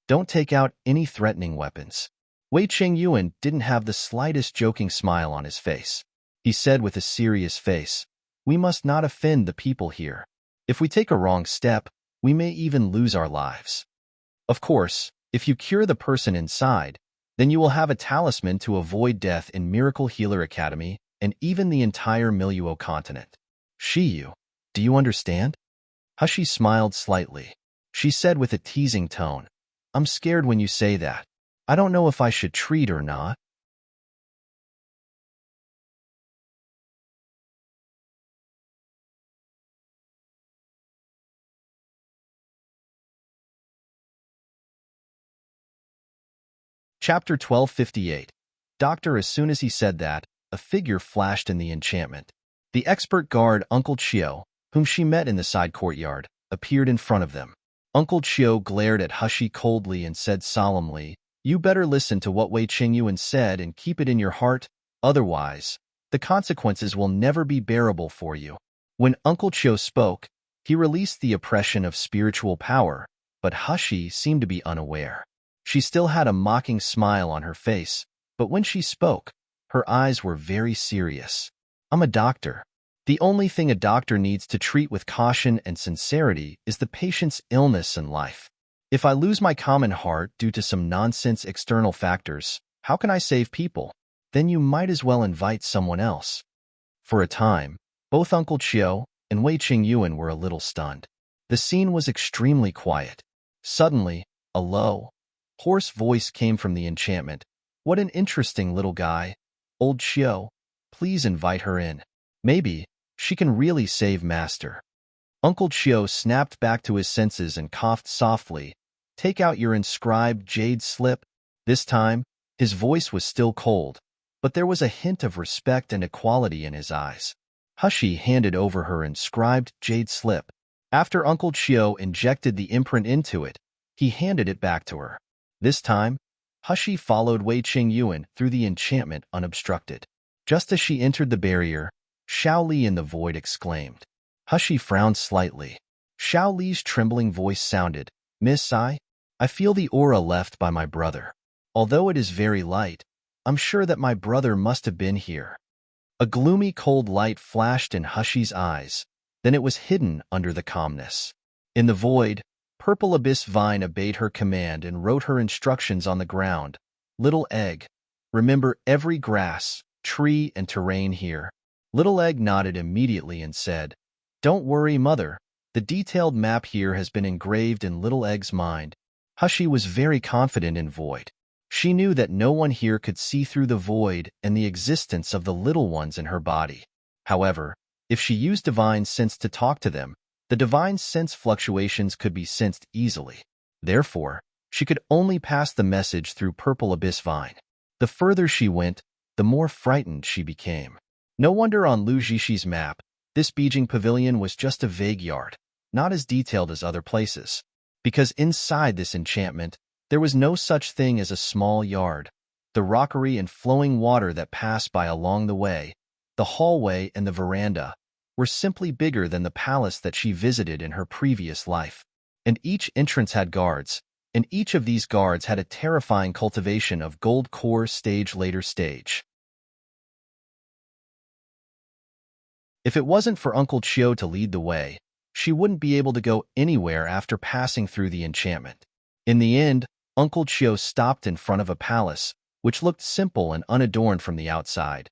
Don't take out any threatening weapons." Wei Qingyuan didn't have the slightest joking smile on his face. He said with a serious face, "We must not offend the people here. If we take a wrong step, we may even lose our lives. Of course, if you cure the person inside, then you will have a talisman to avoid death in Miracle Healer Academy and even the entire Miluo continent. Shiyu, do you understand?" Hushi smiled slightly. She said with a teasing tone, "I'm scared when you say that. I don't know if I should treat or not." Chapter 1258. Doctor. As soon as he said that, a figure flashed in the enchantment. The expert guard, Uncle Chio, whom she met in the side courtyard, appeared in front of them. Uncle Chio glared at Hushi coldly and said solemnly, "You better listen to what Wei Qingyuan said and keep it in your heart, otherwise, the consequences will never be bearable for you." When Uncle Chio spoke, he released the oppression of spiritual power, but Hushi seemed to be unaware. She still had a mocking smile on her face, but when she spoke, her eyes were very serious. "I'm a doctor. The only thing a doctor needs to treat with caution and sincerity is the patient's illness and life. If I lose my common heart due to some nonsense external factors, how can I save people? Then you might as well invite someone else." For a time, both Uncle Chio and Wei Qingyuan were a little stunned. The scene was extremely quiet. Suddenly, a low, hoarse voice came from the enchantment. "What an interesting little guy. Old Chio, please invite her in. Maybe she can really save Master." Uncle Chio snapped back to his senses and coughed softly. "Take out your inscribed jade slip." This time, his voice was still cold, but there was a hint of respect and equality in his eyes. Hushi handed over her inscribed jade slip. After Uncle Chio injected the imprint into it, he handed it back to her. This time, Hushi followed Wei Qingyuan through the enchantment unobstructed. Just as she entered the barrier, Xiao Li in the void exclaimed. Hushi frowned slightly. Xiao Li's trembling voice sounded, "Miss, I feel the aura left by my brother. Although it is very light, I'm sure that my brother must have been here." A gloomy cold light flashed in Hushi's eyes, then it was hidden under the calmness. In the void, Purple Abyss Vine obeyed her command and wrote her instructions on the ground. "Little Egg, remember every grass, tree, and terrain here." Little Egg nodded immediately and said, "Don't worry, Mother. The detailed map here has been engraved in Little Egg's mind." Hushi was very confident in Void. She knew that no one here could see through the void and the existence of the little ones in her body. However, if she used divine sense to talk to them, the divine sense fluctuations could be sensed easily. Therefore, she could only pass the message through Purple Abyss Vine. The further she went, the more frightened she became. No wonder on Lu Zhishi's map, this Beijing pavilion was just a vague yard, not as detailed as other places. Because inside this enchantment, there was no such thing as a small yard. The rockery and flowing water that passed by along the way, the hallway and the veranda, were simply bigger than the palace that she visited in her previous life. And each entrance had guards, and each of these guards had a terrifying cultivation of gold core stage later stage. If it wasn't for Uncle Chio to lead the way, she wouldn't be able to go anywhere after passing through the enchantment. In the end, Uncle Chio stopped in front of a palace, which looked simple and unadorned from the outside.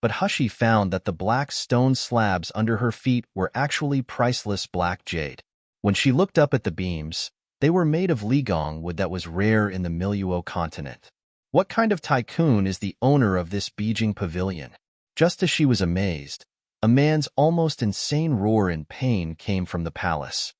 But Hushi found that the black stone slabs under her feet were actually priceless black jade. When she looked up at the beams, they were made of ligong wood that was rare in the Miluo continent. What kind of tycoon is the owner of this Beijing pavilion? Just as she was amazed, a man's almost insane roar in pain came from the palace.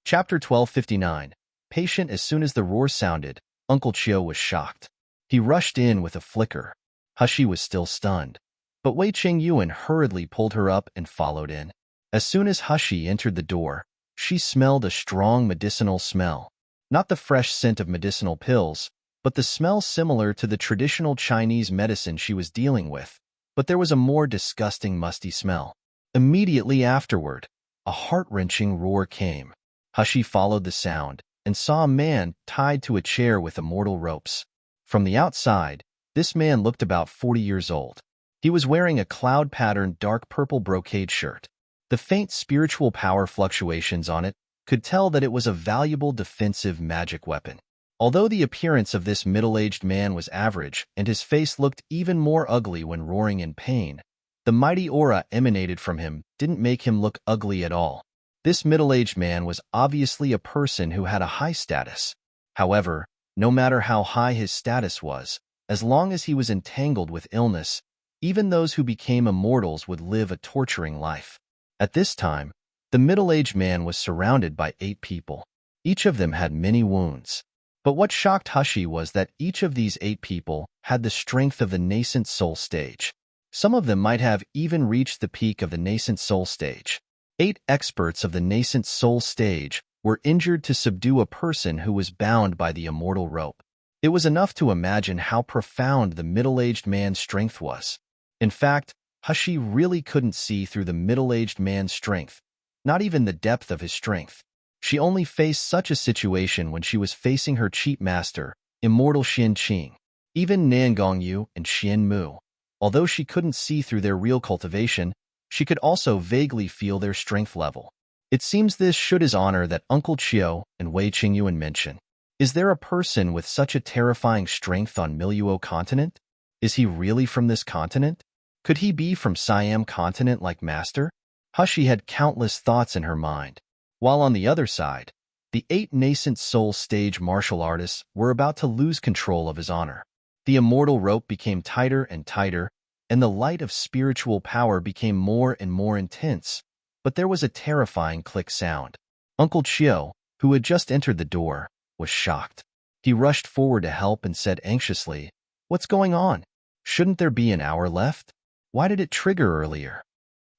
Chapter 1259. Patient. As soon as the roar sounded, Uncle Chio was shocked. He rushed in with a flicker. Hushi was still stunned, but Wei Qingyuan hurriedly pulled her up and followed in. As soon as Hushi entered the door, she smelled a strong medicinal smell. Not the fresh scent of medicinal pills, but the smell similar to the traditional Chinese medicine she was dealing with, but there was a more disgusting musty smell. Immediately afterward, a heart-wrenching roar came. Hushi followed the sound and saw a man tied to a chair with immortal ropes. From the outside, this man looked about 40 years old. He was wearing a cloud-patterned dark purple brocade shirt. The faint spiritual power fluctuations on it could tell that it was a valuable defensive magic weapon. Although the appearance of this middle-aged man was average and his face looked even more ugly when roaring in pain, the mighty aura emanated from him didn't make him look ugly at all. This middle-aged man was obviously a person who had a high status. However, no matter how high his status was, as long as he was entangled with illness, even those who became immortals would live a torturing life. At this time, the The middle-aged man was surrounded by 8 people. Each of them had many wounds. But what shocked Hushi was that each of these 8 people had the strength of the nascent soul stage. Some of them might have even reached the peak of the nascent soul stage. 8 experts of the nascent soul stage were injured to subdue a person who was bound by the immortal rope. It was enough to imagine how profound the middle-aged man's strength was. In fact, Hushi really couldn't see through the middle-aged man's strength, not even the depth of his strength. She only faced such a situation when she was facing her cheat master, immortal Xian Qing. Even Nangongyu and Xian Mu, although she couldn't see through their real cultivation, she could also vaguely feel their strength level. It seems this should his honor that Uncle Chiu and Wei Qingyuan mention. Is there a person with such a terrifying strength on Miluo continent? Is he really from this continent? Could he be from Siam continent like Master? Hushi had countless thoughts in her mind. While on the other side, the 8 nascent soul stage martial artists were about to lose control of his honor. The immortal rope became tighter and tighter, and the light of spiritual power became more and more intense. But there was a terrifying click sound. Uncle Chiu, who had just entered the door, was shocked. He rushed forward to help and said anxiously, "What's going on? Shouldn't there be an hour left? Why did it trigger earlier?"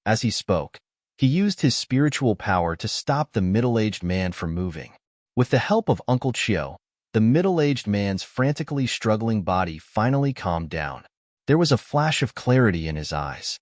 As he spoke, he used his spiritual power to stop the middle-aged man from moving. With the help of Uncle Chiu, the middle-aged man's frantically struggling body finally calmed down. There was a flash of clarity in his eyes.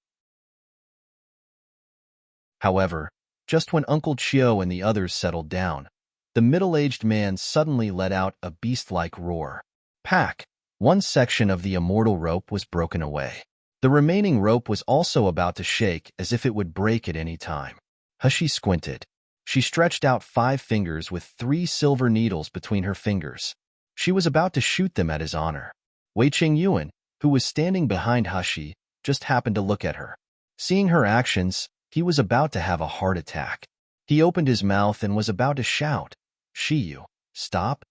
However, just when Uncle Chiu and the others settled down, the middle-aged man suddenly let out a beast-like roar. Pack! One section of the immortal rope was broken away. The remaining rope was also about to shake as if it would break at any time. Hushi squinted. She stretched out 5 fingers with 3 silver needles between her fingers. She was about to shoot them at his honor. Wei Qingyuan, who was standing behind Hushi, just happened to look at her. Seeing her actions, he was about to have a heart attack. He opened his mouth and was about to shout, "Shiyu, stop!"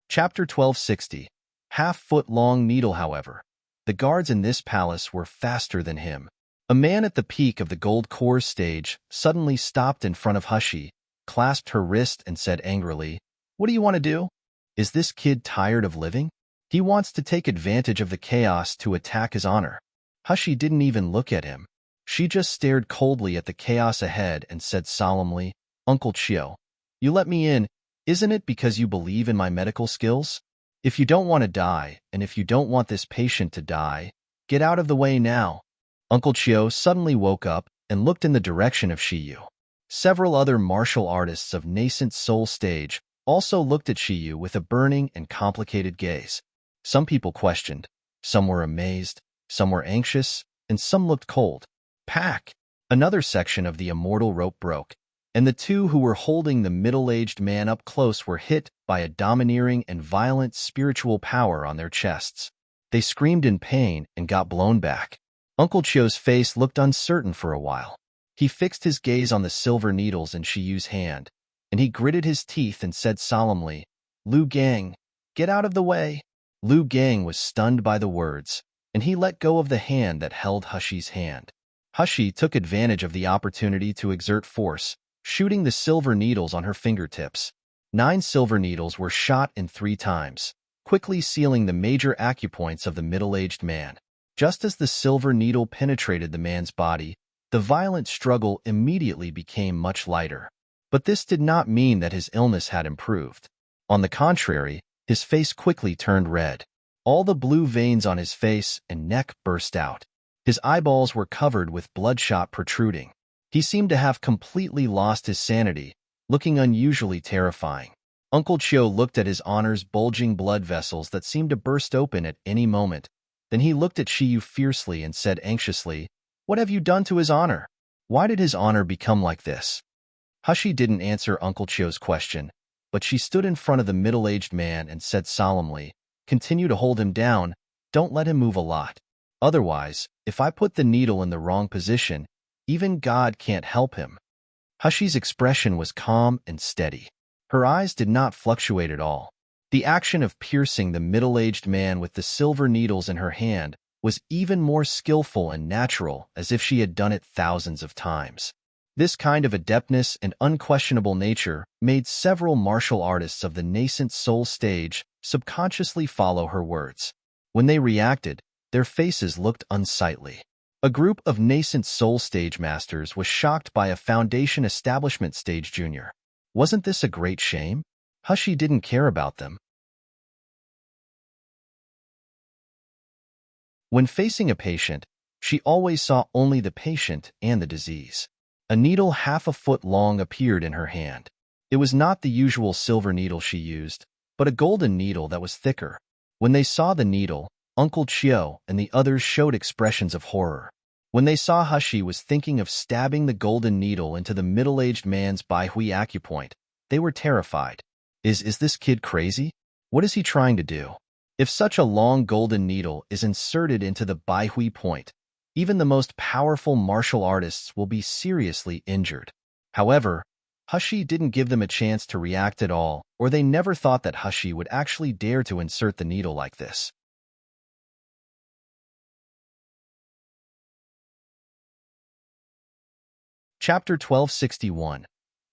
Chapter 1260. Half-foot-long needle. However, the guards in this palace were faster than him. A man at the peak of the gold core stage suddenly stopped in front of Hushi, clasped her wrist and said angrily, "What do you want to do? Is this kid tired of living? He wants to take advantage of the chaos to attack his honor." Hushi didn't even look at him. She just stared coldly at the chaos ahead and said solemnly, "Uncle Chiu, you let me in, isn't it because you believe in my medical skills? If you don't want to die, and if you don't want this patient to die, get out of the way now." Uncle Chiu suddenly woke up and looked in the direction of Shiyu. Several other martial artists of nascent soul stage also looked at Shiyu with a burning and complicated gaze. Some people questioned, some were amazed, some were anxious, and some looked cold. Pack! Another section of the immortal rope broke, and the 2 who were holding the middle-aged man up close were hit by a domineering and violent spiritual power on their chests. They screamed in pain and got blown back. Uncle Chiu's face looked uncertain for a while. He fixed his gaze on the silver needles in Shiyu's hand, and he gritted his teeth and said solemnly, "Lu Gang, get out of the way." Lu Gang was stunned by the words, and he let go of the hand that held Hushi's hand. Hushi took advantage of the opportunity to exert force, shooting the silver needles on her fingertips. 9 silver needles were shot in 3 times, quickly sealing the major acupoints of the middle-aged man. Just as the silver needle penetrated the man's body, the violent struggle immediately became much lighter. But this did not mean that his illness had improved. On the contrary, his face quickly turned red. All the blue veins on his face and neck burst out. His eyeballs were covered with bloodshot protruding. He seemed to have completely lost his sanity, looking unusually terrifying. Uncle Chiu looked at his honor's bulging blood vessels that seemed to burst open at any moment. Then he looked at Shiyu fiercely and said anxiously, "What have you done to his honor? Why did his honor become like this?" Hushi didn't answer Uncle Chiu's question, but she stood in front of the middle-aged man and said solemnly, "Continue to hold him down, don't let him move a lot. Otherwise, if I put the needle in the wrong position, even God can't help him." Hushi's expression was calm and steady. Her eyes did not fluctuate at all. The action of piercing the middle-aged man with the silver needles in her hand was even more skillful and natural, as if she had done it thousands of times. This kind of adeptness and unquestionable nature made several martial artists of the nascent soul stage subconsciously follow her words. When they reacted, their faces looked unsightly. A group of nascent soul stage masters was shocked by a foundation establishment stage junior. Wasn't this a great shame? Hushi didn't care about them. When facing a patient, she always saw only the patient and the disease. A needle half a foot long appeared in her hand. It was not the usual silver needle she used, but a golden needle that was thicker. When they saw the needle, Uncle Chio and the others showed expressions of horror. When they saw Hushi was thinking of stabbing the golden needle into the middle-aged man's Baihui acupoint, they were terrified. Is this kid crazy? What is he trying to do? If such a long golden needle is inserted into the Baihui point, even the most powerful martial artists will be seriously injured. However, Hushi didn't give them a chance to react at all, or they never thought that Hushi would actually dare to insert the needle like this. Chapter 1261.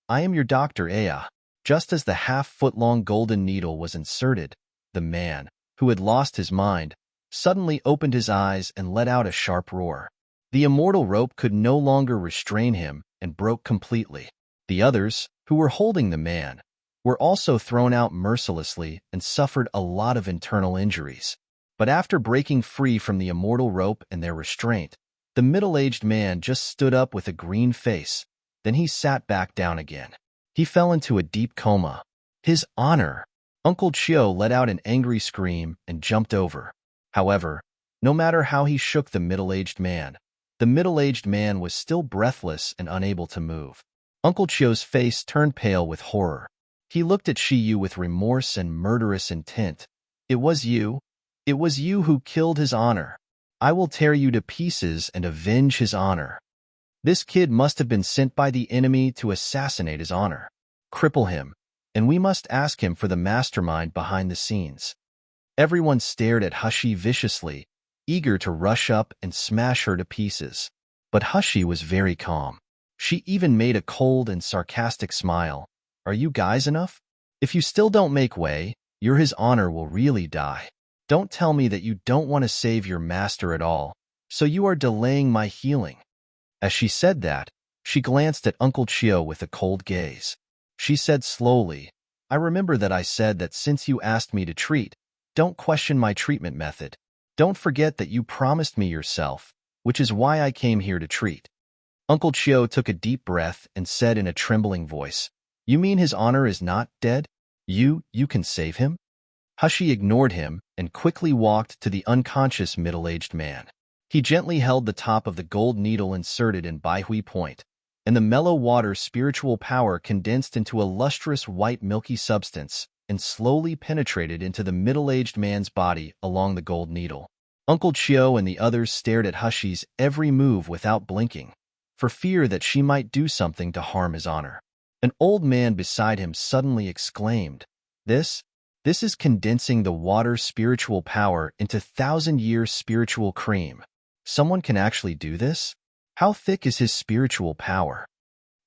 I am your doctor, Aya. Just as the half-foot-long golden needle was inserted, the man, who had lost his mind, suddenly opened his eyes and let out a sharp roar. The immortal rope could no longer restrain him and broke completely. The others, who were holding the man, were also thrown out mercilessly and suffered a lot of internal injuries. But after breaking free from the immortal rope and their restraint, the middle-aged man just stood up with a green face. Then he sat back down again. He fell into a deep coma. His honor! Uncle Chio let out an angry scream and jumped over. However, no matter how he shook the middle-aged man, the middle-aged man was still breathless and unable to move. Uncle Chio's face turned pale with horror. He looked at Shiyu with remorse and murderous intent. It was you who killed his honor. I will tear you to pieces and avenge his honor. This kid must have been sent by the enemy to assassinate his honor. Cripple him, and we must ask him for the mastermind behind the scenes. Everyone stared at Hushi viciously, eager to rush up and smash her to pieces. But Hushi was very calm. She even made a cold and sarcastic smile. Are you guys enough? If you still don't make way, his honor will really die. Don't tell me that you don't want to save your master at all, so you are delaying my healing. As she said that, she glanced at Uncle Chio with a cold gaze. She said slowly, I remember that I said that since you asked me to treat, don't question my treatment method. Don't forget that you promised me yourself, which is why I came here to treat. Uncle Chio took a deep breath and said in a trembling voice, You mean his honor is not dead? You can save him? Hushi ignored him and quickly walked to the unconscious middle-aged man. He gently held the top of the gold needle inserted in Baihui point, and the mellow water spiritual power condensed into a lustrous white milky substance and slowly penetrated into the middle-aged man's body along the gold needle. Uncle Chio and the others stared at Hushi's every move without blinking, for fear that she might do something to harm his honor. An old man beside him suddenly exclaimed, This is condensing the water spiritual power into thousand-year spiritual cream. Someone can actually do this? How thick is his spiritual power?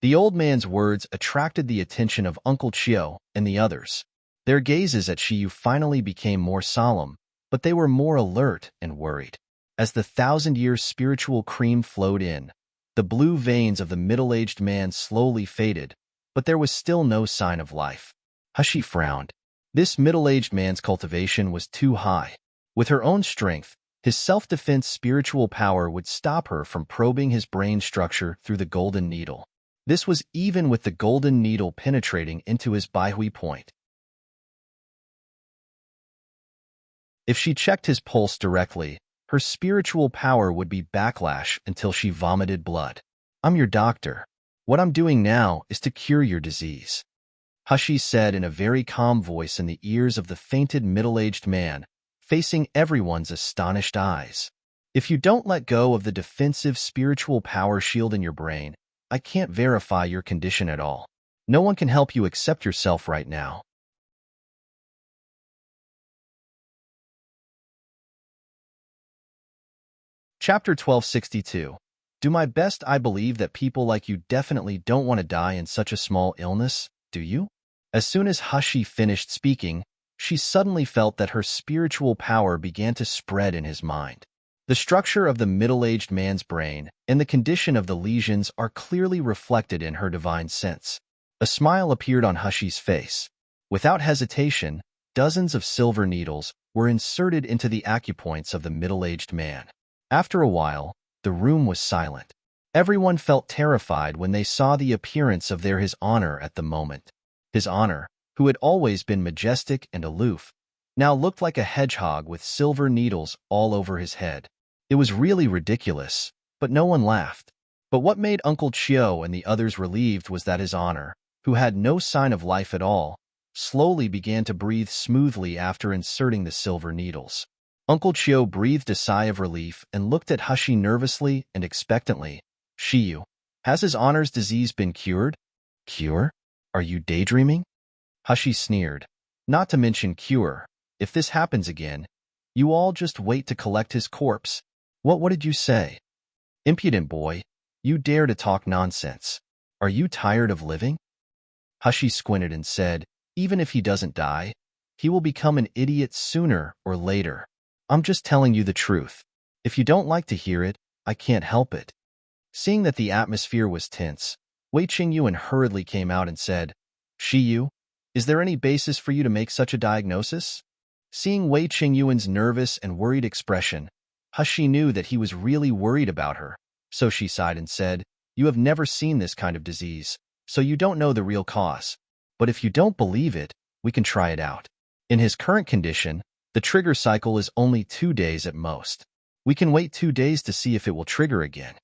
The old man's words attracted the attention of Uncle Chio and the others. Their gazes at Shiyu finally became more solemn, but they were more alert and worried. As the thousand-year spiritual cream flowed in, the blue veins of the middle-aged man slowly faded, but there was still no sign of life. Hushi frowned. This middle-aged man's cultivation was too high. With her own strength, his self-defense spiritual power would stop her from probing his brain structure through the golden needle. This was even with the golden needle penetrating into his Baihui point. If she checked his pulse directly, her spiritual power would be backlash until she vomited blood. I'm your doctor. What I'm doing now is to cure your disease. Hushi said in a very calm voice in the ears of the fainted middle-aged man, facing everyone's astonished eyes. If you don't let go of the defensive spiritual power shield in your brain, I can't verify your condition at all. No one can help you except yourself right now. Chapter 1262. Do my best. I believe that people like you definitely don't want to die in such a small illness, do you? As soon as Hashi finished speaking, she suddenly felt that her spiritual power began to spread in his mind. The structure of the middle-aged man's brain and the condition of the lesions are clearly reflected in her divine sense. A smile appeared on Hashi's face. Without hesitation, dozens of silver needles were inserted into the acupoints of the middle-aged man. After a while, the room was silent. Everyone felt terrified when they saw the appearance of His Honor at the moment. His Honor, who had always been majestic and aloof, now looked like a hedgehog with silver needles all over his head. It was really ridiculous, but no one laughed. But what made Uncle Chio and the others relieved was that His Honor, who had no sign of life at all, slowly began to breathe smoothly after inserting the silver needles. Uncle Chio breathed a sigh of relief and looked at Hashi nervously and expectantly. Shiyu, has His Honor's disease been cured? Cure? Are you daydreaming? Hashi sneered. Not to mention cure. If this happens again, you all just wait to collect his corpse. What did you say? Impudent boy, you dare to talk nonsense. Are you tired of living? Hashi squinted and said, even if he doesn't die, he will become an idiot sooner or later. I'm just telling you the truth. If you don't like to hear it, I can't help it. Seeing that the atmosphere was tense, Wei Qingyuan hurriedly came out and said, Shiyu, is there any basis for you to make such a diagnosis? Seeing Wei Qingyuan's nervous and worried expression, Hashi knew that he was really worried about her, so she sighed and said, you have never seen this kind of disease, so you don't know the real cause. But if you don't believe it, we can try it out. In his current condition, the trigger cycle is only 2 days at most. We can wait 2 days to see if it will trigger again.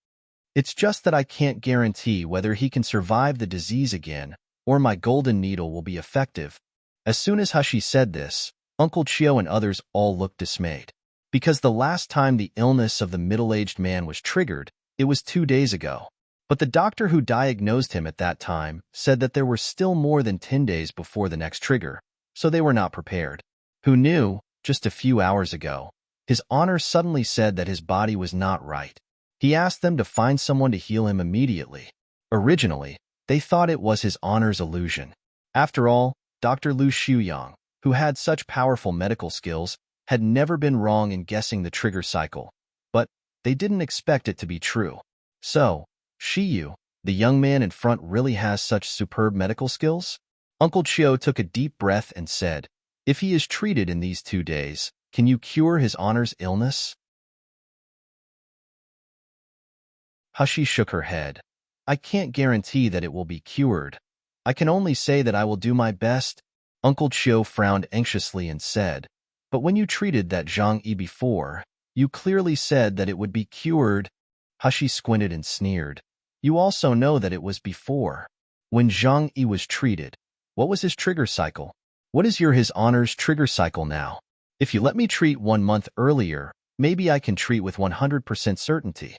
It's just that I can't guarantee whether he can survive the disease again, or my golden needle will be effective. As soon as Hashi said this, Uncle Chio and others all looked dismayed. Because the last time the illness of the middle-aged man was triggered, it was 2 days ago. But the doctor who diagnosed him at that time said that there were still more than 10 days before the next trigger, so they were not prepared. Who knew, just a few hours ago, His Honor suddenly said that his body was not right. He asked them to find someone to heal him immediately. Originally, they thought it was His Honor's illusion. After all, Dr. Lu Shuyang, who had such powerful medical skills, had never been wrong in guessing the trigger cycle. But they didn't expect it to be true. So, Shiyu, the young man in front, really has such superb medical skills? Uncle Chio took a deep breath and said, if he is treated in these 2 days, can you cure His Honor's illness? Hashi shook her head. I can't guarantee that it will be cured. I can only say that I will do my best. Uncle Chio frowned anxiously and said, but when you treated that Zhang Yi before, you clearly said that it would be cured. Hashi squinted and sneered. You also know that it was before. When Zhang Yi was treated, what was his trigger cycle? What is His Honor's trigger cycle now? If you let me treat 1 month earlier, maybe I can treat with 100% certainty.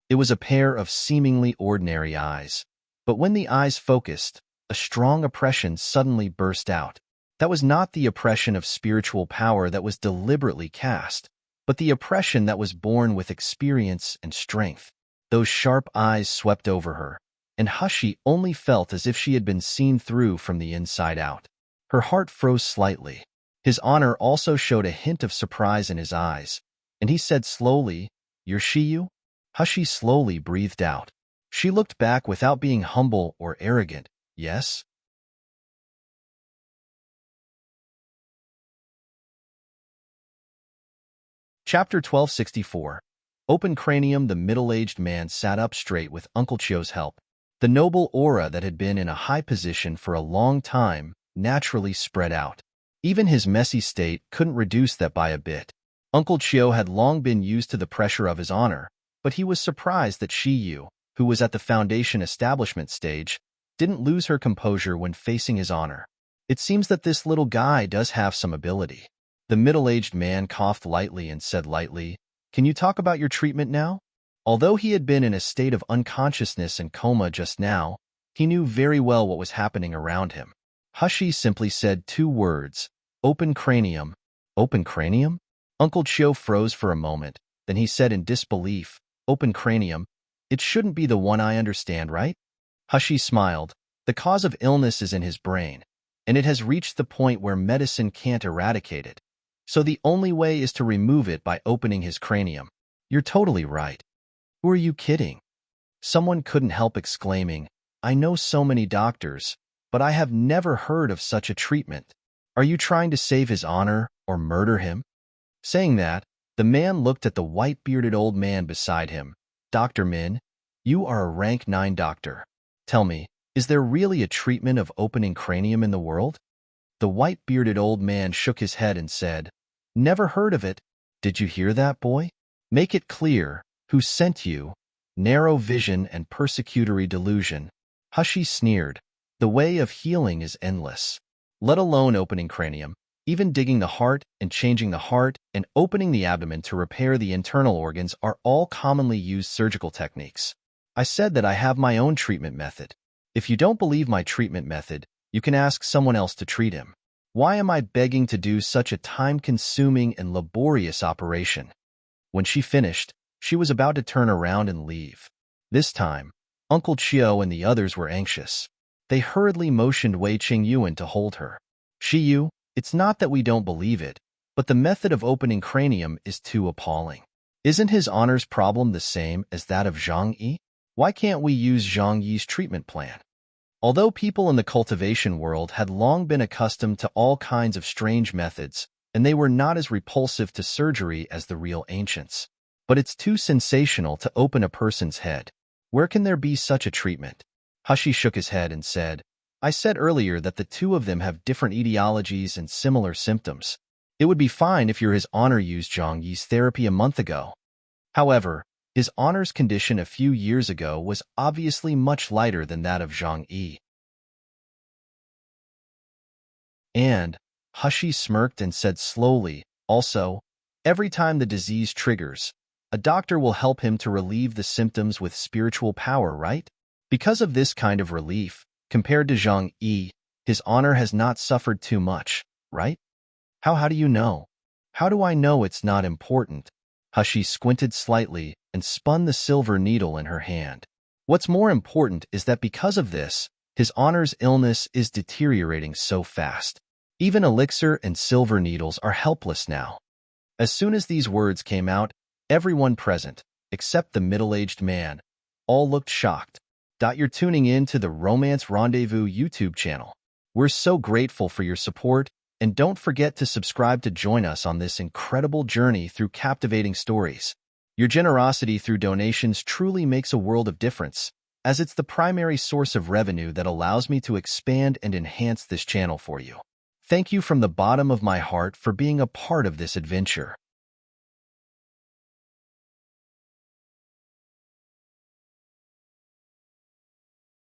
It was a pair of seemingly ordinary eyes. But when the eyes focused, a strong oppression suddenly burst out. That was not the oppression of spiritual power that was deliberately cast, but the oppression that was born with experience and strength. Those sharp eyes swept over her, and Hashi only felt as if she had been seen through from the inside out. Her heart froze slightly. His Honor also showed a hint of surprise in his eyes, and he said slowly, You're Shiyu? Hashi slowly breathed out. She looked back without being humble or arrogant. Yes? Chapter 1264. Open cranium. The middle-aged man sat up straight with Uncle Chio's help. The noble aura that had been in a high position for a long time naturally spread out. Even his messy state couldn't reduce that by a bit. Uncle Chio had long been used to the pressure of His Honor, but he was surprised that Shiyu, who was at the foundation establishment stage, didn't lose her composure when facing His Honor. It seems that this little guy does have some ability. The middle-aged man coughed lightly and said lightly, Can you talk about your treatment now? Although he had been in a state of unconsciousness and coma just now, he knew very well what was happening around him. Hashi simply said 2 words, "Open cranium." Open cranium? Uncle Chio froze for a moment, then he said in disbelief, "Open cranium? It shouldn't be the one I understand, right?" Hashi smiled. The cause of illness is in his brain, and it has reached the point where medicine can't eradicate it. So the only way is to remove it by opening his cranium. You're totally right. Who are you kidding? Someone couldn't help exclaiming, I know so many doctors, but I have never heard of such a treatment. Are you trying to save his honor or murder him? Saying that, the man looked at the white-bearded old man beside him. Dr. Min, you are a rank 9 doctor. Tell me, is there really a treatment of opening cranium in the world? The white-bearded old man shook his head and said, Never heard of it. Did you hear that, boy? Make it clear, who sent you? Narrow vision and persecutory delusion. Hashi sneered. The way of healing is endless. Let alone opening cranium, even digging the heart and changing the heart and opening the abdomen to repair the internal organs are all commonly used surgical techniques. I said that I have my own treatment method. If you don't believe my treatment method, you can ask someone else to treat him. Why am I begging to do such a time-consuming and laborious operation? When she finished, she was about to turn around and leave. This time, Uncle Chio and the others were anxious. They hurriedly motioned Wei Qingyuan to hold her. Shiyu, it's not that we don't believe it, but the method of opening cranium is too appalling. Isn't his honor's problem the same as that of Zhang Yi? Why can't we use Zhang Yi's treatment plan? Although people in the cultivation world had long been accustomed to all kinds of strange methods, and they were not as repulsive to surgery as the real ancients. But it's too sensational to open a person's head. Where can there be such a treatment? Hashi shook his head and said, I said earlier that the 2 of them have different etiologies and similar symptoms. It would be fine if His Honor used Zhang Yi's therapy a month ago. However, His Honor's condition a few years ago was obviously much lighter than that of Zhang Yi. And, Hashi smirked and said slowly, also, every time the disease triggers, a doctor will help him to relieve the symptoms with spiritual power, right? Because of this kind of relief, compared to Zhang Yi, His Honor has not suffered too much, right? How do you know? How do I know it's not important? Hashi squinted slightly and spun the silver needle in her hand. What's more important is that because of this, His Honor's illness is deteriorating so fast. Even elixir and silver needles are helpless now. As soon as these words came out, everyone present, except the middle-aged man, all looked shocked. You're tuning in to the Romance Rendezvous YouTube channel. We're so grateful for your support, and don't forget to subscribe to join us on this incredible journey through captivating stories. Your generosity through donations truly makes a world of difference, as it's the primary source of revenue that allows me to expand and enhance this channel for you. Thank you from the bottom of my heart for being a part of this adventure.